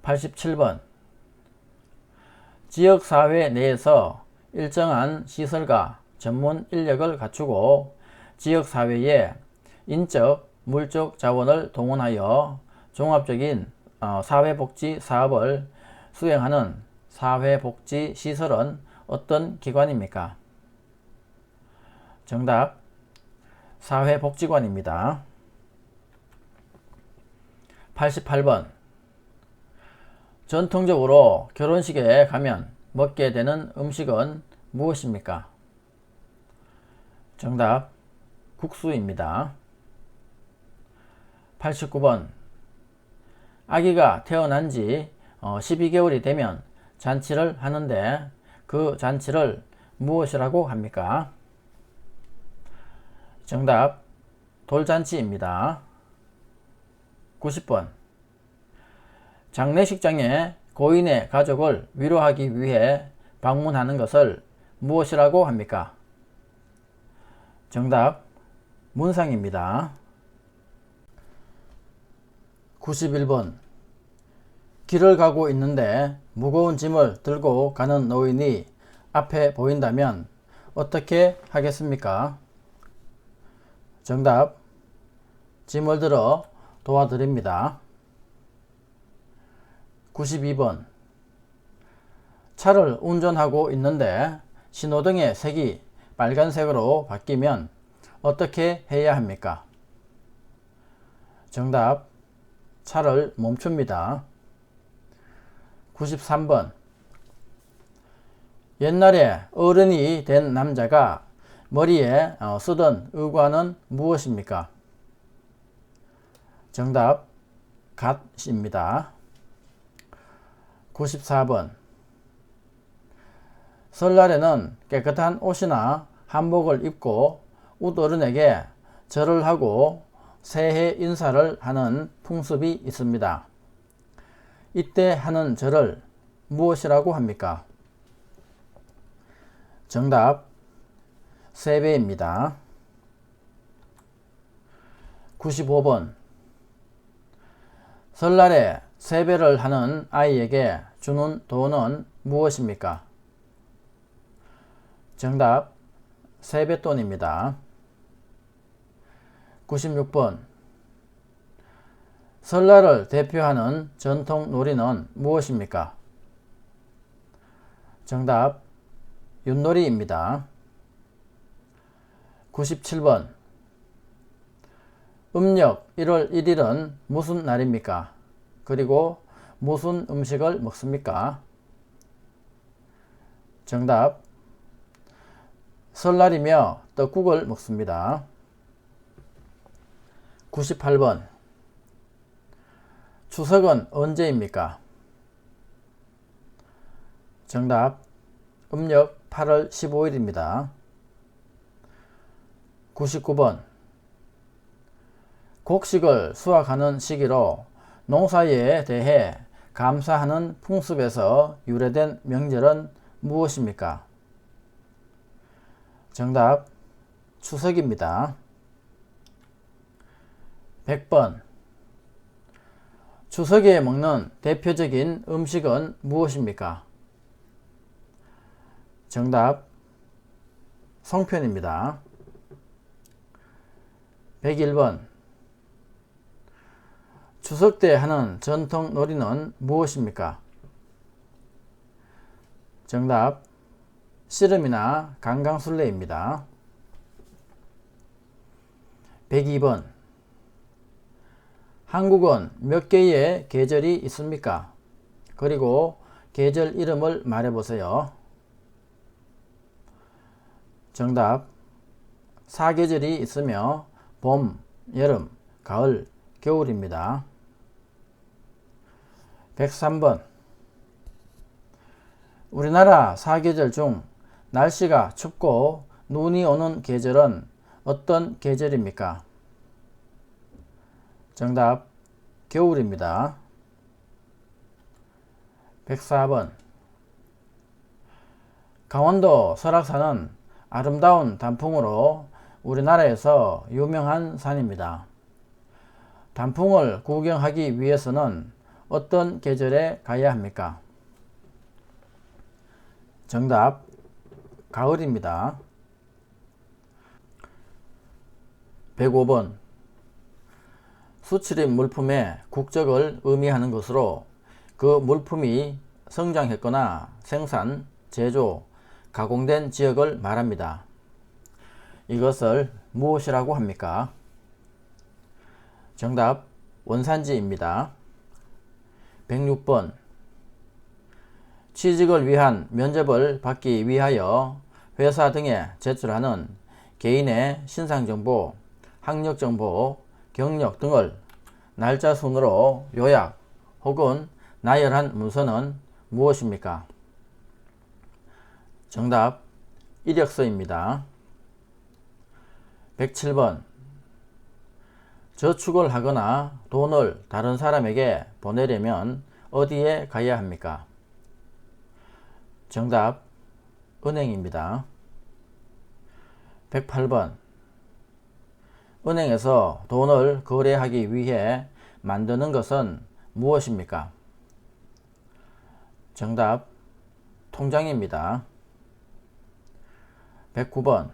87번 지역사회 내에서 일정한 시설과 전문 인력을 갖추고 지역사회에 인적, 물적 자원을 동원하여 종합적인 사회복지 사업을 수행하는 사회복지시설은 어떤 기관입니까? 정답 사회복지관입니다. 88번 전통적으로 결혼식에 가면 먹게 되는 음식은 무엇입니까? 정답 국수입니다. 89번 아기가 태어난 지 12개월이 되면 잔치를 하는데 그 잔치를 무엇이라고 합니까? 정답 돌잔치입니다. 90번 장례식장에 고인의 가족을 위로하기 위해 방문하는 것을 무엇이라고 합니까? 정답 문상입니다. 91번 길을 가고 있는데 무거운 짐을 들고 가는 노인이 앞에 보인다면 어떻게 하겠습니까? 정답 짐을 들어 도와드립니다. 92번 차를 운전하고 있는데 신호등의 색이 빨간색으로 바뀌면 어떻게 해야 합니까? 정답 차를 멈춥니다. 93번 옛날에 어른이 된 남자가 머리에 쓰던 의관은 무엇입니까? 정답 갓입니다. 94번 설날에는 깨끗한 옷이나 한복을 입고 웃어른에게 절을 하고 새해 인사를 하는 풍습이 있습니다. 이때 하는 절을 무엇이라고 합니까? 정답 세배입니다. 95번 설날에 세배를 하는 아이에게 주는 돈은 무엇입니까? 정답 세뱃돈입니다. 96번 설날을 대표하는 전통 놀이는 무엇입니까? 정답 윷놀이입니다. 97번 음력 1월 1일은 무슨 날입니까? 그리고 무슨 음식을 먹습니까? 정답 설날이며 떡국을 먹습니다. 98번 추석은 언제입니까? 정답 음력 8월 15일입니다. 99번 곡식을 수확하는 시기로 농사에 대해 감사하는 풍습에서 유래된 명절은 무엇입니까? 정답 추석입니다. 100번 추석에 먹는 대표적인 음식은 무엇입니까? 정답 송편입니다. 101번 추석 때 하는 전통 놀이는 무엇입니까? 정답 씨름이나 강강술래입니다. 102번 한국은 몇 개의 계절이 있습니까? 그리고 계절 이름을 말해보세요. 정답 4계절이 있으며 봄, 여름, 가을, 겨울입니다. 103번 우리나라 4계절 중 날씨가 춥고 눈이 오는 계절은 어떤 계절입니까? 정답 겨울입니다. 104번 강원도 설악산은 아름다운 단풍으로 우리나라에서 유명한 산입니다. 단풍을 구경하기 위해서는 어떤 계절에 가야 합니까? 정답 가을입니다. 105번 수출입 물품의 국적을 의미하는 것으로 그 물품이 성장했거나 생산, 제조, 가공된 지역을 말합니다. 이것을 무엇이라고 합니까? 정답 원산지입니다. 106번 취직을 위한 면접을 받기 위하여 회사 등에 제출하는 개인의 신상정보, 학력정보, 경력 등을 날짜 순으로 요약 혹은 나열한 문서는 무엇입니까? 정답 이력서입니다. 107번 저축을 하거나 돈을 다른 사람에게 보내려면 어디에 가야 합니까? 정답 은행입니다. 108번 은행에서 돈을 거래하기 위해 만드는 것은 무엇입니까? 정답 통장입니다. 109번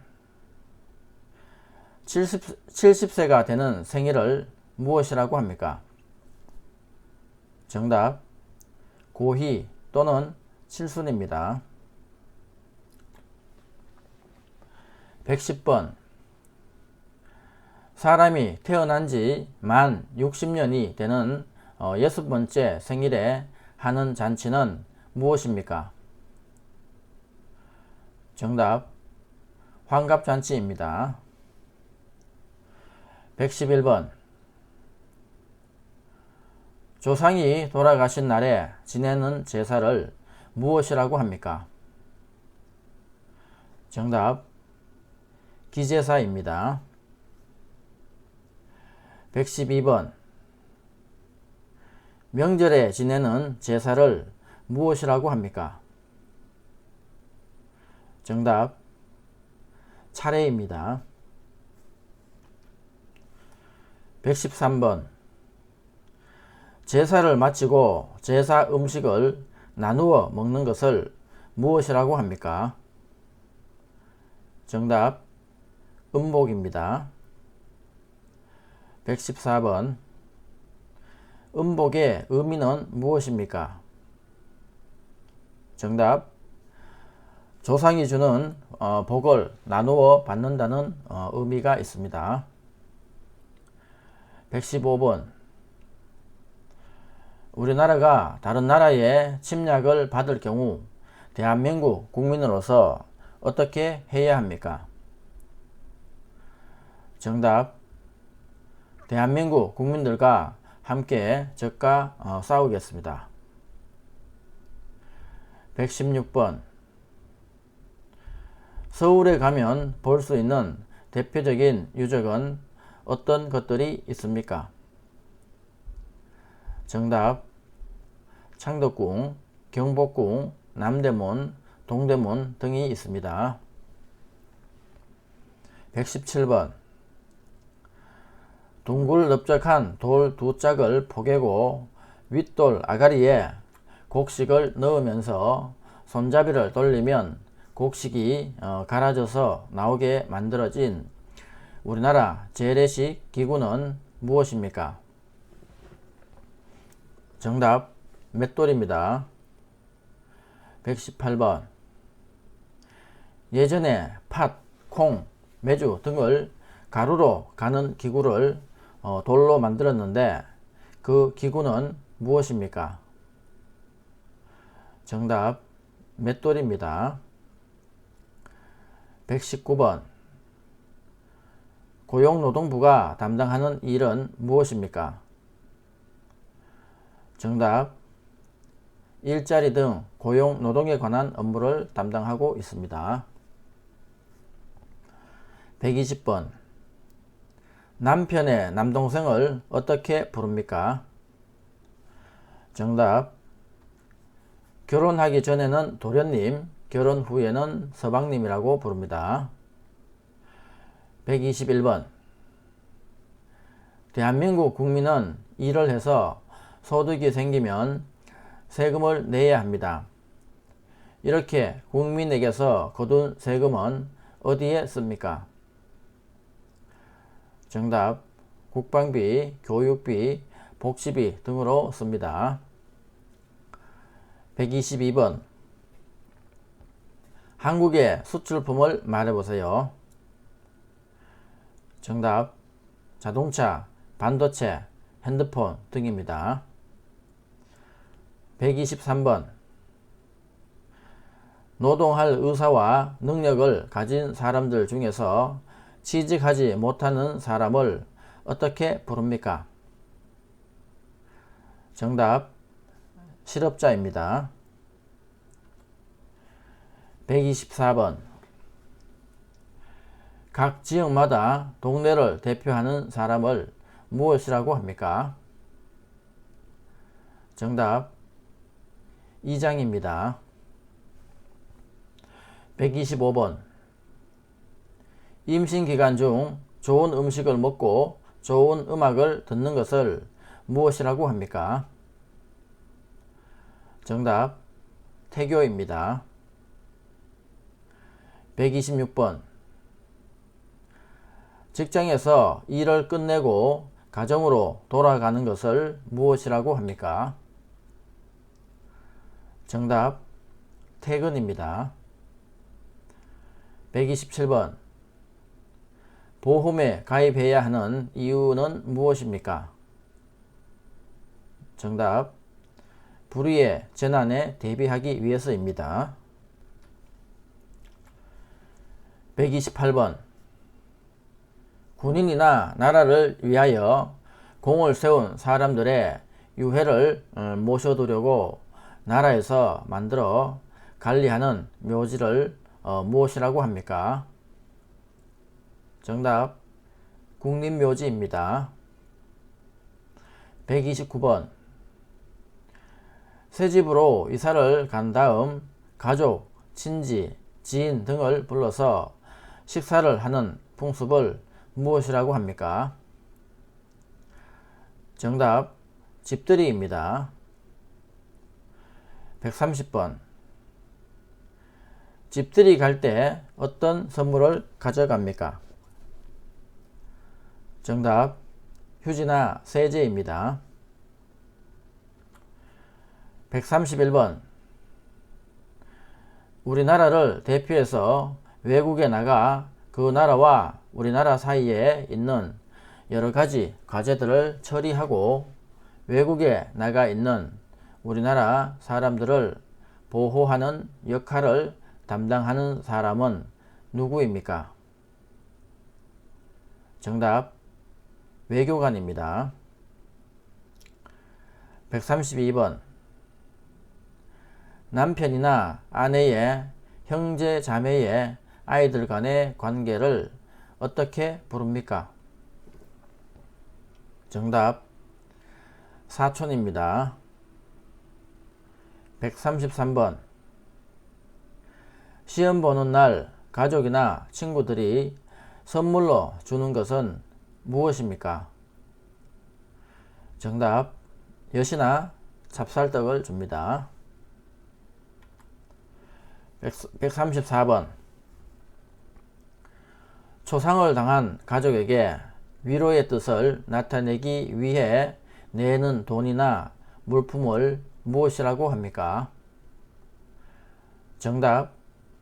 70세가 되는 생일을 무엇이라고 합니까? 정답 고희 또는 칠순입니다. 110번 사람이 태어난 지 만 60년이 되는 6번째 생일에 하는 잔치는 무엇입니까? 정답 환갑잔치입니다. 111번 조상이 돌아가신 날에 지내는 제사를 무엇이라고 합니까? 정답 기제사입니다. 112번 명절에 지내는 제사를 무엇이라고 합니까? 정답 차례입니다. 113번 제사를 마치고 제사 음식을 나누어 먹는 것을 무엇이라고 합니까? 정답 음복입니다. 114번 음복의 의미는 무엇입니까? 정답 조상이 주는 복을 나누어 받는다는 의미가 있습니다. 115번 우리나라가 다른 나라의 침략을 받을 경우 대한민국 국민으로서 어떻게 해야 합니까? 정답 대한민국 국민들과 함께 적과 싸우겠습니다. 116번 서울에 가면 볼 수 있는 대표적인 유적은 어떤 것들이 있습니까? 정답 창덕궁, 경복궁, 남대문, 동대문 등이 있습니다. 117번 둥글넓적한 돌 두 짝을 포개고 윗돌 아가리에 곡식을 넣으면서 손잡이를 돌리면 곡식이 갈아져서 나오게 만들어진 우리나라 재래식 기구는 무엇입니까? 정답 맷돌입니다. 118번. 예전에 팥, 콩, 메주 등을 가루로 가는 기구를 돌로 만들었는데 그 기구는 무엇입니까? 정답 맷돌입니다. 119번. 고용노동부가 담당하는 일은 무엇입니까? 정답 일자리 등 고용노동에 관한 업무를 담당하고 있습니다. 120번. 남편의 남동생을 어떻게 부릅니까? 정답 결혼하기 전에는 도련님, 결혼 후에는 서방님이라고 부릅니다. 121번. 대한민국 국민은 일을 해서 소득이 생기면 세금을 내야 합니다. 이렇게 국민에게서 거둔 세금은 어디에 씁니까? 정답 국방비, 교육비, 복지비 등으로 씁니다. 122번. 한국의 수출품을 말해보세요. 정답 자동차, 반도체, 핸드폰 등입니다. 123번. 노동할 의사와 능력을 가진 사람들 중에서 취직하지 못하는 사람을 어떻게 부릅니까? 정답 실업자입니다. 124번. 각 지역마다 동네를 대표하는 사람을 무엇이라고 합니까? 정답 이장입니다. 125번. 임신기간 중 좋은 음식을 먹고 좋은 음악을 듣는 것을 무엇이라고 합니까? 정답 태교입니다. 126번. 직장에서 일을 끝내고 가정으로 돌아가는 것을 무엇이라고 합니까? 정답 퇴근입니다. 127번. 보험에 가입해야 하는 이유는 무엇입니까? 정답 불의의 재난에 대비하기 위해서입니다. 128번. 군인이나 나라를 위하여 공을 세운 사람들의 유해를 모셔두려고 나라에서 만들어 관리하는 묘지를 무엇이라고 합니까? 정답 국립묘지입니다. 129번. 새집으로 이사를 간 다음 가족, 친지, 지인 등을 불러서 식사를 하는 풍습을 무엇이라고 합니까? 정답 집들이입니다. 130번. 집들이 갈 때 어떤 선물을 가져갑니까? 정답 휴지나 세제입니다. 131번. 우리나라를 대표해서 외국에 나가 그 나라와 우리나라 사이에 있는 여러가지 과제들을 처리하고 외국에 나가 있는 우리나라 사람들을 보호하는 역할을 담당하는 사람은 누구입니까? 정답 외교관입니다. 132번. 남편이나 아내의 형제 자매의 아이들 간의 관계를 어떻게 부릅니까? 정답 사촌입니다. 133번. 시험 보는 날 가족이나 친구들이 선물로 주는 것은 무엇입니까? 정답 여시나 찹쌀떡을 줍니다. 134번 초상을 당한 가족에게 위로의 뜻을 나타내기 위해 내는 돈이나 물품을 무엇이라고 합니까? 정답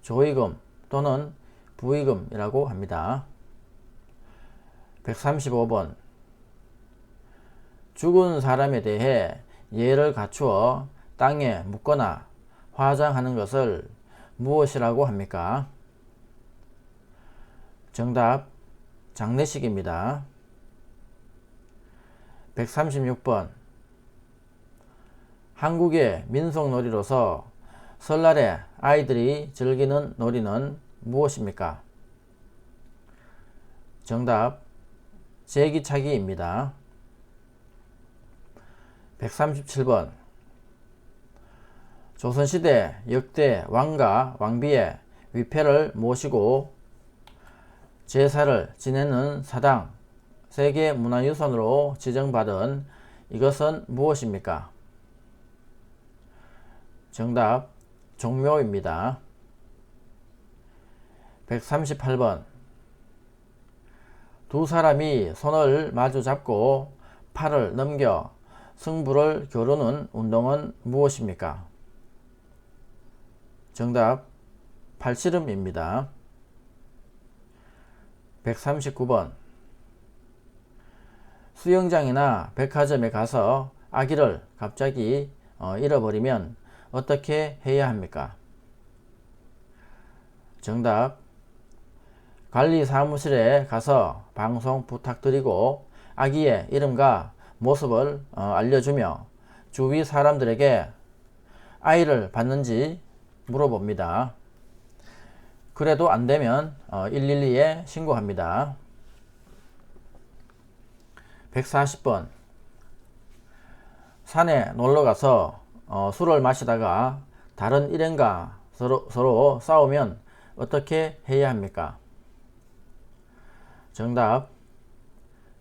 조의금 또는 부의금이라고 합니다. 135번 죽은 사람에 대해 예를 갖추어 땅에 묻거나 화장하는 것을 무엇이라고 합니까? 정답 장례식입니다. 136번 한국의 민속놀이로서 설날에 아이들이 즐기는 놀이는 무엇입니까? 정답 제기차기입니다. 137번 조선시대 역대 왕과 왕비의 위패를 모시고 제사를 지내는 사당 세계문화유산으로 지정받은 이것은 무엇입니까? 정답 종묘입니다. 138번 두 사람이 손을 마주 잡고 팔을 넘겨 승부를 겨루는 운동은 무엇입니까? 정답 팔씨름입니다. 139번 수영장이나 백화점에 가서 아기를 갑자기 잃어버리면 어떻게 해야 합니까? 정답 관리사무실에 가서 방송 부탁드리고 아기의 이름과 모습을 알려주며 주위 사람들에게 아이를 봤는지 물어봅니다. 그래도 안되면 112에 신고합니다. 140번 산에 놀러가서 술을 마시다가 다른 일행과 서로 싸우면 어떻게 해야 합니까? 정답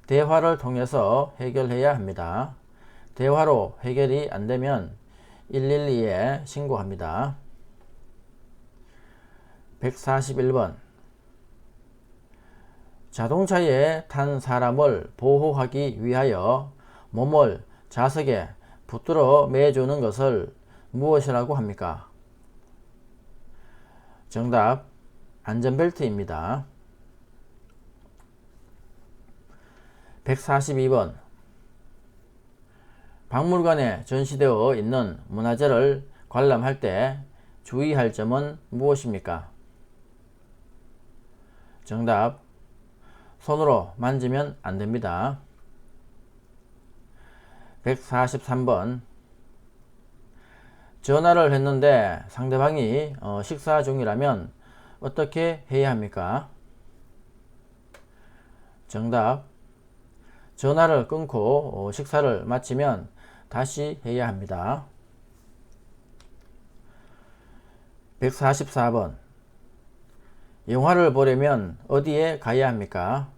대화를 통해서 해결해야 합니다. 대화로 해결이 안되면 112에 신고합니다. 141번 자동차에 탄 사람을 보호하기 위하여 몸을 좌석에 붙들어 매주는 것을 무엇이라고 합니까? 정답 안전벨트입니다. 142번 박물관에 전시되어 있는 문화재를 관람할 때 주의할 점은 무엇입니까? 정답 손으로 만지면 안됩니다. 143번 전화를 했는데 상대방이 식사 중이라면 어떻게 해야 합니까? 정답 전화를 끊고 식사를 마치면 다시 해야 합니다. 144번 영화를 보려면 어디에 가야 합니까?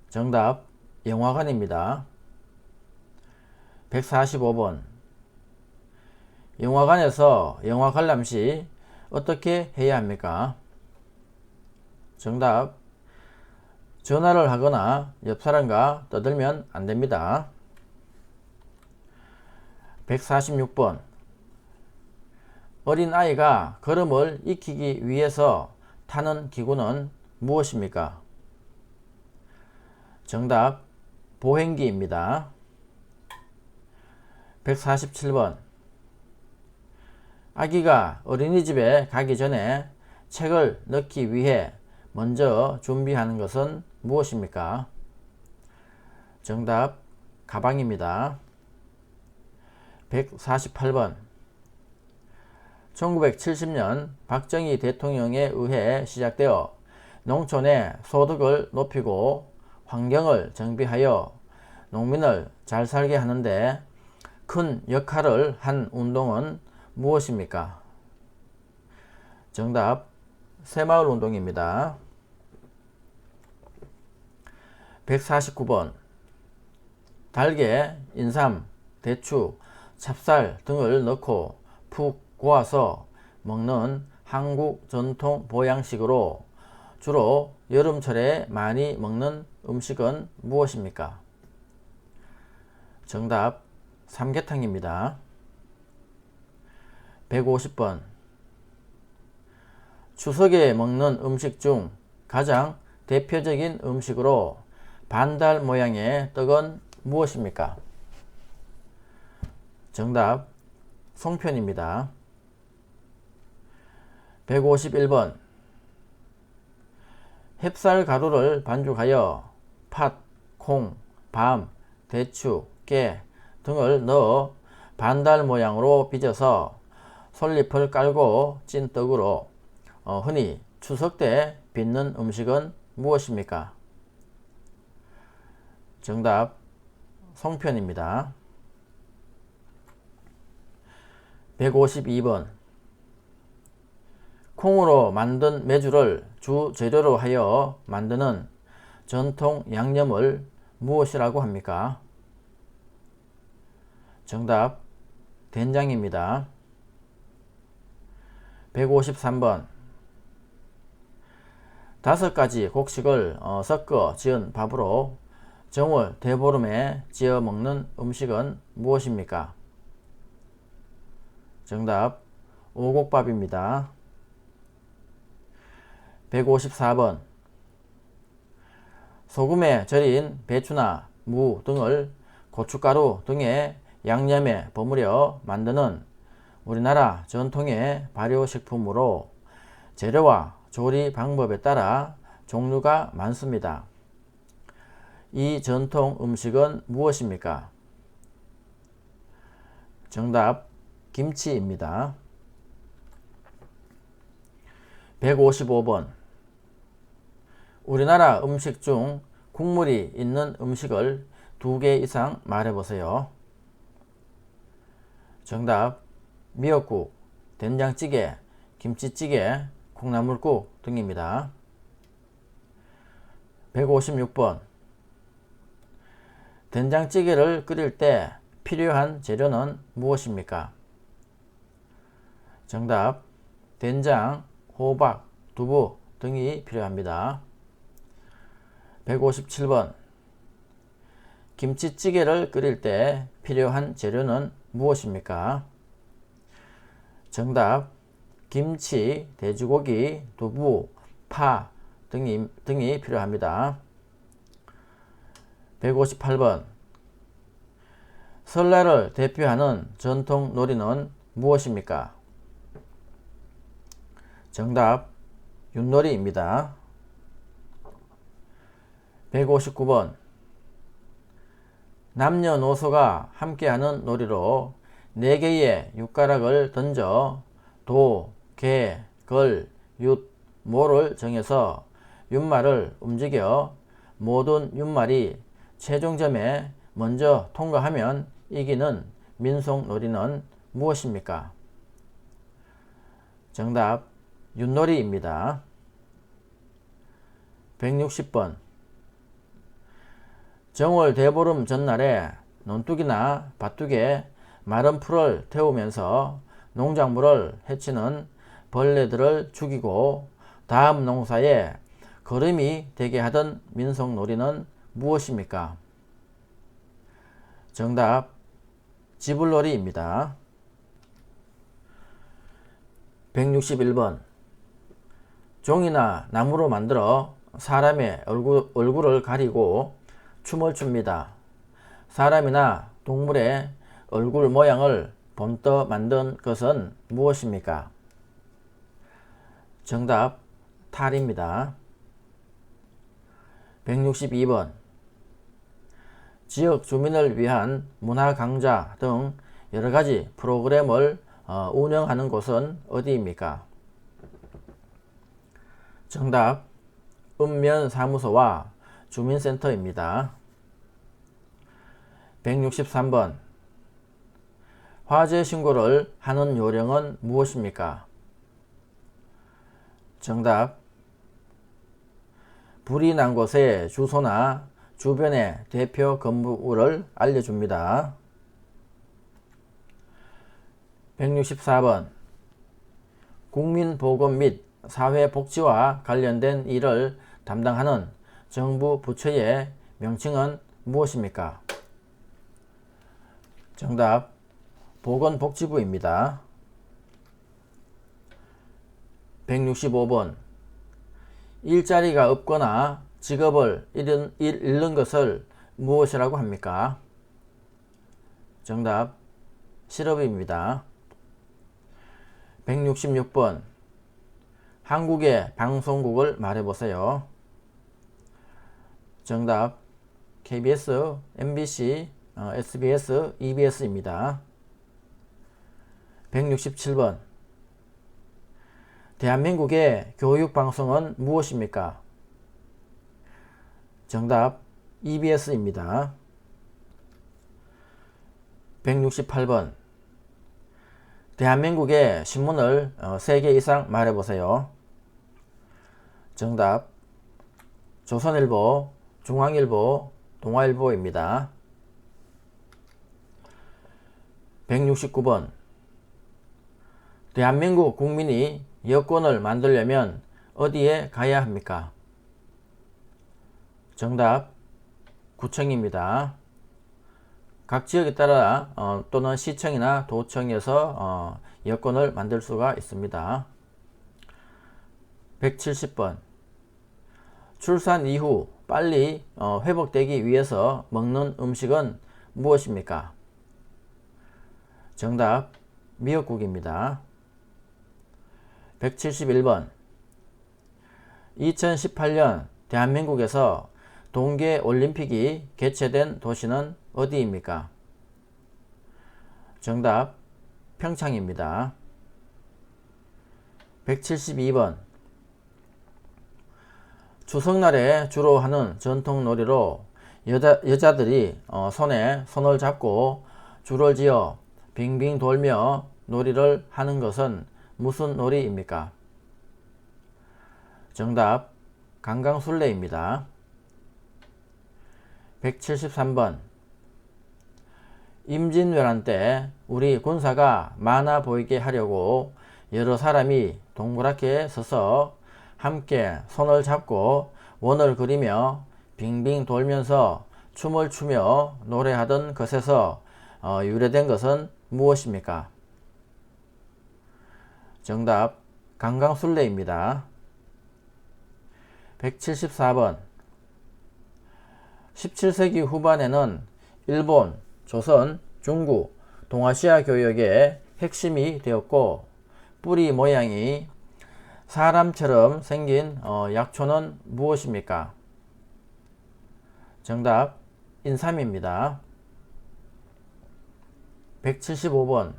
정답 영화관입니다. 145번 영화관에서 영화 관람 시 어떻게 해야 합니까? 정답 전화를 하거나 옆 사람과 떠들면 안됩니다. 146번 어린아이가 걸음을 익히기 위해서 타는 기구는 무엇입니까? 정답 보행기입니다. 147번 아기가 어린이집에 가기 전에 책을 넣기 위해 먼저 준비하는 것은 무엇입니까? 정답 가방입니다. 148번 1970년 박정희 대통령에 의해 시작되어 농촌의 소득을 높이고 환경을 정비하여 농민을 잘 살게 하는데 큰 역할을 한 운동은 무엇입니까? 정답 새마을 운동입니다. 149번 달개, 인삼, 대추, 찹쌀 등을 넣고 푹 고아서 먹는 한국 전통 보양식으로 주로 여름철에 많이 먹는 음식은 무엇입니까? 정답 삼계탕입니다. 150번 추석에 먹는 음식 중 가장 대표적인 음식으로 반달 모양의 떡은 무엇입니까? 정답 송편입니다. 151번 햅쌀가루를 반죽하여 팥, 콩, 밤, 대추, 깨 등을 넣어 반달 모양으로 빚어서 솔잎을 깔고 찐 떡으로 흔히 추석 때 빚는 음식은 무엇입니까? 정답 송편입니다. 152번 콩으로 만든 메주를 주 재료로 하여 만드는 전통 양념을 무엇이라고 합니까? 정답 된장입니다. 153번 5가지 곡식을 섞어 지은 밥으로 정월 대보름에 지어 먹는 음식은 무엇입니까? 정답 오곡밥입니다. 154번 소금에 절인 배추나 무 등을 고춧가루 등의 양념에 버무려 만드는 우리나라 전통의 발효식품으로 재료와 조리 방법에 따라 종류가 많습니다. 이 전통 음식은 무엇입니까? 정답 김치입니다. 155번 우리나라 음식 중 국물이 있는 음식을 2개 이상 말해보세요. 정답 미역국, 된장찌개, 김치찌개, 콩나물국 등입니다. 156번 된장찌개를 끓일 때 필요한 재료는 무엇입니까? 정답 된장, 호박, 두부 등이 필요합니다. 157번 김치찌개를 끓일 때 필요한 재료는 무엇입니까? 정답 김치, 돼지고기, 두부, 파 등이 필요합니다. 158번 설날을 대표하는 전통 놀이는 무엇입니까? 정답 윷놀이입니다. 159번 남녀노소가 함께하는 놀이로 4개의 육가락을 던져 도, 개, 걸, 윷, 모를 정해서 윷말을 움직여 모든 윷말이 최종점에 먼저 통과하면 이기는 민속놀이는 무엇입니까? 정답 윷놀이입니다. 160번 정월 대보름 전날에 논둑이나 밭둑에 마른 풀을 태우면서 농작물을 해치는 벌레들을 죽이고 다음 농사에 거름이 되게 하던 민속놀이는 무엇입니까? 정답 지불놀이입니다. 161번 종이나 나무로 만들어 사람의 얼굴을 가리고 춤을 춥니다. 사람이나 동물의 얼굴 모양을 본떠 만든 것은 무엇입니까? 정답 탈입니다. 162번 지역 주민을 위한 문화 강좌 등 여러가지 프로그램을 운영하는 곳은 어디입니까? 정답 읍면사무소와 주민센터입니다. 163번 화재 신고를 하는 요령은 무엇입니까? 정답 불이 난 곳의 주소나 주변의 대표 건물을 알려줍니다. 164번 국민보건 및 사회복지와 관련된 일을 담당하는 정부 부처의 명칭은 무엇입니까? 정답 보건복지부입니다. 165번 일자리가 없거나 직업을 잃는 것을 무엇이라고 합니까? 정답 실업입니다. 166번 한국의 방송국을 말해보세요. 정답 KBS, MBC, SBS, EBS입니다. 167번 대한민국의 교육방송은 무엇입니까? 정답 EBS입니다. 168번 대한민국의 신문을 3개 이상 말해보세요. 정답 조선일보, 중앙일보, 동아일보입니다. 169번 대한민국 국민이 여권을 만들려면 어디에 가야 합니까? 정답 구청입니다. 각 지역에 따라 또는 시청이나 도청에서 여권을 만들 수가 있습니다. 170번 출산 이후 빨리 회복되기 위해서 먹는 음식은 무엇입니까? 정답 미역국입니다. 171번 2018년 대한민국에서 동계올림픽이 개최된 도시는 어디입니까? 정답 평창입니다. 172번 추석날에 주로 하는 전통놀이로 여자들이 손에 손을 잡고 줄을 지어 빙빙 돌며 놀이를 하는 것은 무슨 놀이입니까? 정답 강강술래입니다. 173번 임진왜란 때 우리 군사가 많아 보이게 하려고 여러 사람이 동그랗게 서서 함께 손을 잡고 원을 그리며 빙빙 돌면서 춤을 추며 노래하던 것에서 유래된 것은 무엇입니까? 정답 강강술래입니다. 174번 17세기 후반에는 일본, 조선, 중국, 동아시아 교역의 핵심이 되었고 뿌리 모양이 사람처럼 생긴 약초는 무엇입니까? 정답 인삼입니다. 175번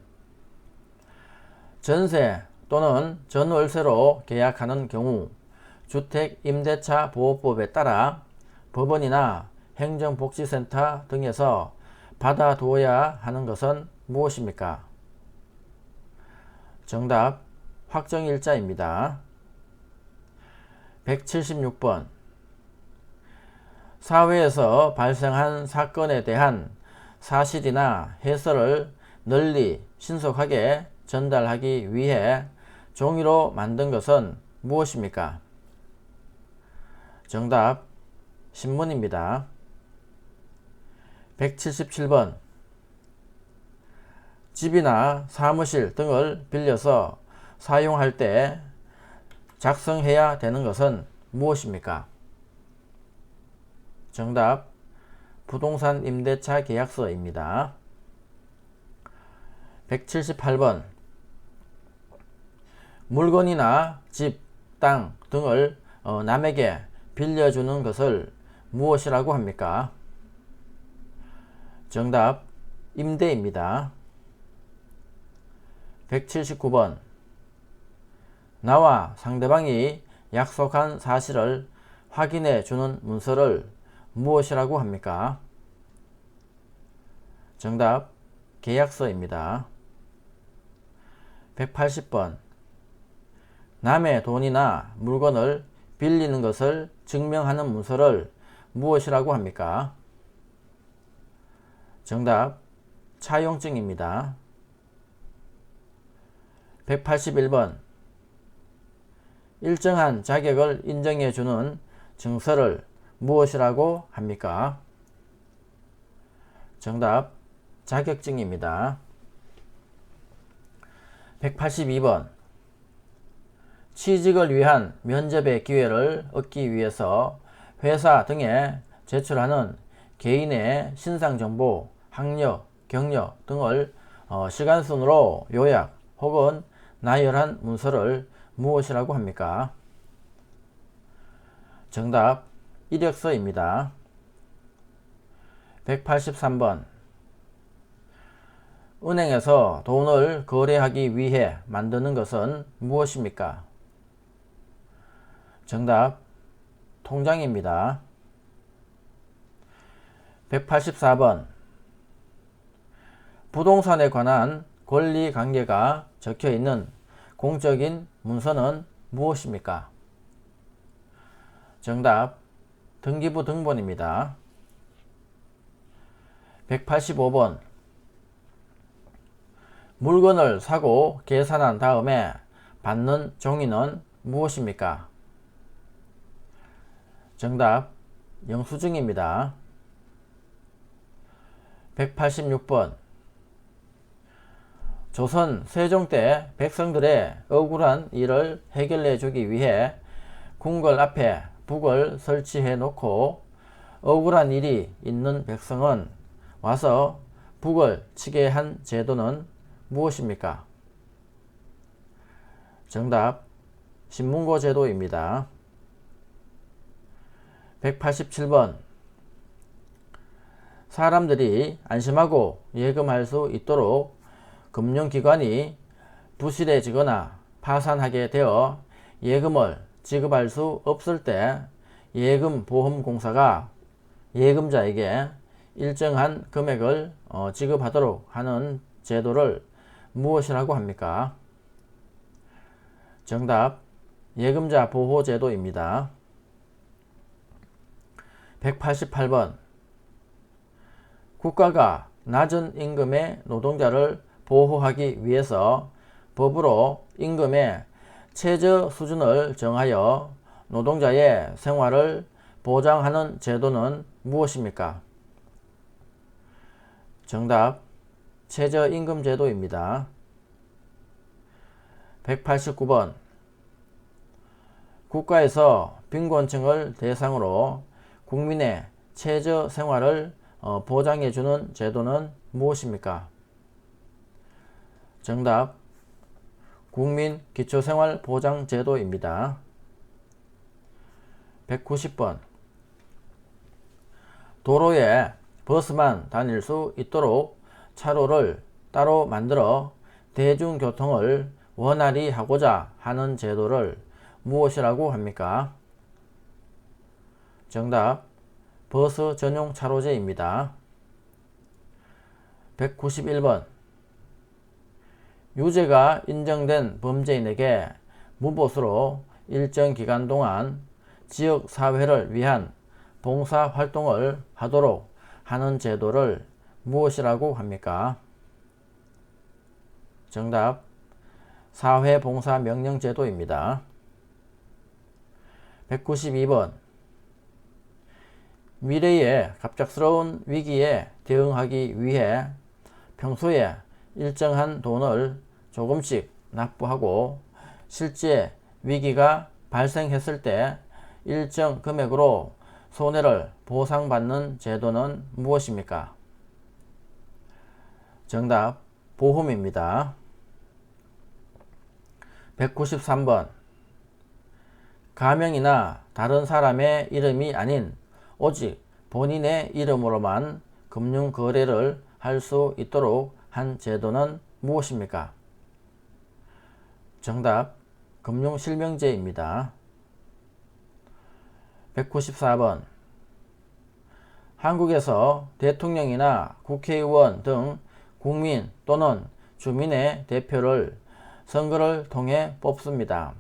전세 또는 전월세로 계약하는 경우 주택임대차 보호법에 따라 법원이나 행정복지센터 등에서 받아두어야 하는 것은 무엇입니까? 정답 확정일자입니다. 176번 사회에서 발생한 사건에 대한 사실이나 해설을 널리 신속하게 전달하기 위해 종이로 만든 것은 무엇입니까? 정답 신문입니다. 177번 집이나 사무실 등을 빌려서 사용할 때 작성해야 되는 것은 무엇입니까? 정답 부동산 임대차 계약서입니다. 178번 물건이나 집, 땅 등을 남에게 빌려주는 것을 무엇이라고 합니까? 정답 임대입니다. 179번 나와 상대방이 약속한 사실을 확인해 주는 문서를 무엇이라고 합니까? 정답 계약서입니다. 180번 남의 돈이나 물건을 빌리는 것을 증명하는 문서를 무엇이라고 합니까? 정답 차용증입니다. 181번. 일정한 자격을 인정해주는 증서를 무엇이라고 합니까? 정답, 자격증입니다. 182번. 취직을 위한 면접의 기회를 얻기 위해서 회사 등에 제출하는 개인의 신상정보, 학력, 경력 등을 시간순으로 요약 혹은 나열한 문서를 무엇이라고 합니까? 정답, 이력서입니다. 183번. 은행에서 돈을 거래하기 위해 만드는 것은 무엇입니까? 정답, 통장입니다. 184번. 부동산에 관한 권리관계가 적혀있는 공적인 문서는 무엇입니까? 정답, 등기부 등본입니다. 185번. 물건을 사고 계산한 다음에 받는 종이는 무엇입니까? 정답, 영수증입니다. 186번. 조선 세종 때 백성들의 억울한 일을 해결해 주기 위해 궁궐 앞에 북을 설치해 놓고 억울한 일이 있는 백성은 와서 북을 치게 한 제도는 무엇입니까? 정답, 신문고 제도입니다. 187번. 사람들이 안심하고 예금할 수 있도록 금융기관이 부실해지거나 파산하게 되어 예금을 지급할 수 없을 때 예금보험공사가 예금자에게 일정한 금액을 지급하도록 하는 제도를 무엇이라고 합니까? 정답, 예금자 보호제도입니다. 188번. 국가가 낮은 임금의 노동자를 보호하기 위해서 법으로 임금의 최저 수준을 정하여 노동자의 생활을 보장하는 제도는 무엇입니까? 정답, 최저임금제도입니다. 189번. 국가에서 빈곤층을 대상으로 국민의 최저 생활을 보장해주는 제도는 무엇입니까? 정답, 국민기초생활보장제도입니다. 190번. 도로에 버스만 다닐 수 있도록 차로를 따로 만들어 대중교통을 원활히 하고자 하는 제도를 무엇이라고 합니까? 정답, 버스 전용 차로제입니다. 191번. 유죄가 인정된 범죄인에게 무보수로 일정 기간 동안 지역사회를 위한 봉사활동을 하도록 하는 제도를 무엇이라고 합니까? 정답, 사회봉사명령제도입니다. 192번. 미래의 갑작스러운 위기에 대응하기 위해 평소에 일정한 돈을 조금씩 납부하고 실제 위기가 발생했을 때 일정 금액으로 손해를 보상받는 제도는 무엇입니까? 정답, 보험입니다. 193번. 가명이나 다른 사람의 이름이 아닌 오직 본인의 이름으로만 금융거래를 할 수 있도록 한 제도는 무엇입니까? 정답, 금융실명제입니다. 194번. 한국에서 대통령이나 국회의원 등 국민 또는 주민의 대표를 선거를 통해 뽑습니다.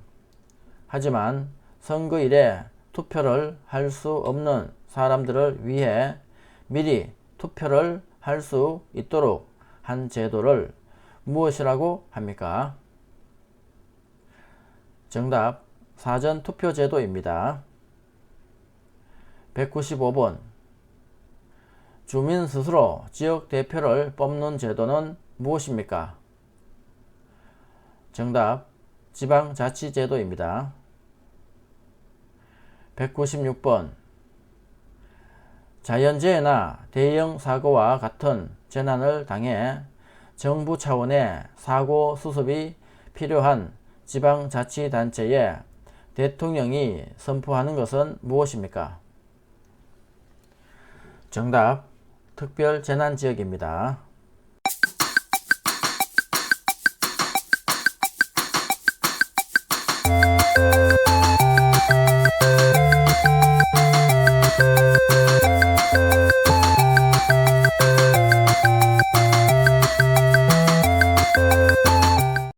하지만 선거일에 투표를 할 수 없는 사람들을 위해 미리 투표를 할 수 있도록 한 제도를 무엇이라고 합니까? 정답 사전투표제도입니다. 195번 주민 스스로 지역대표를 뽑는 제도는 무엇입니까? 정답 지방자치제도입니다. 196번 자연재해나 대형 사고와 같은 재난을 당해 정부 차원의 사고 수습이 필요한 지방자치단체에 대통령이 선포하는 것은 무엇입니까? 정답 특별재난지역입니다.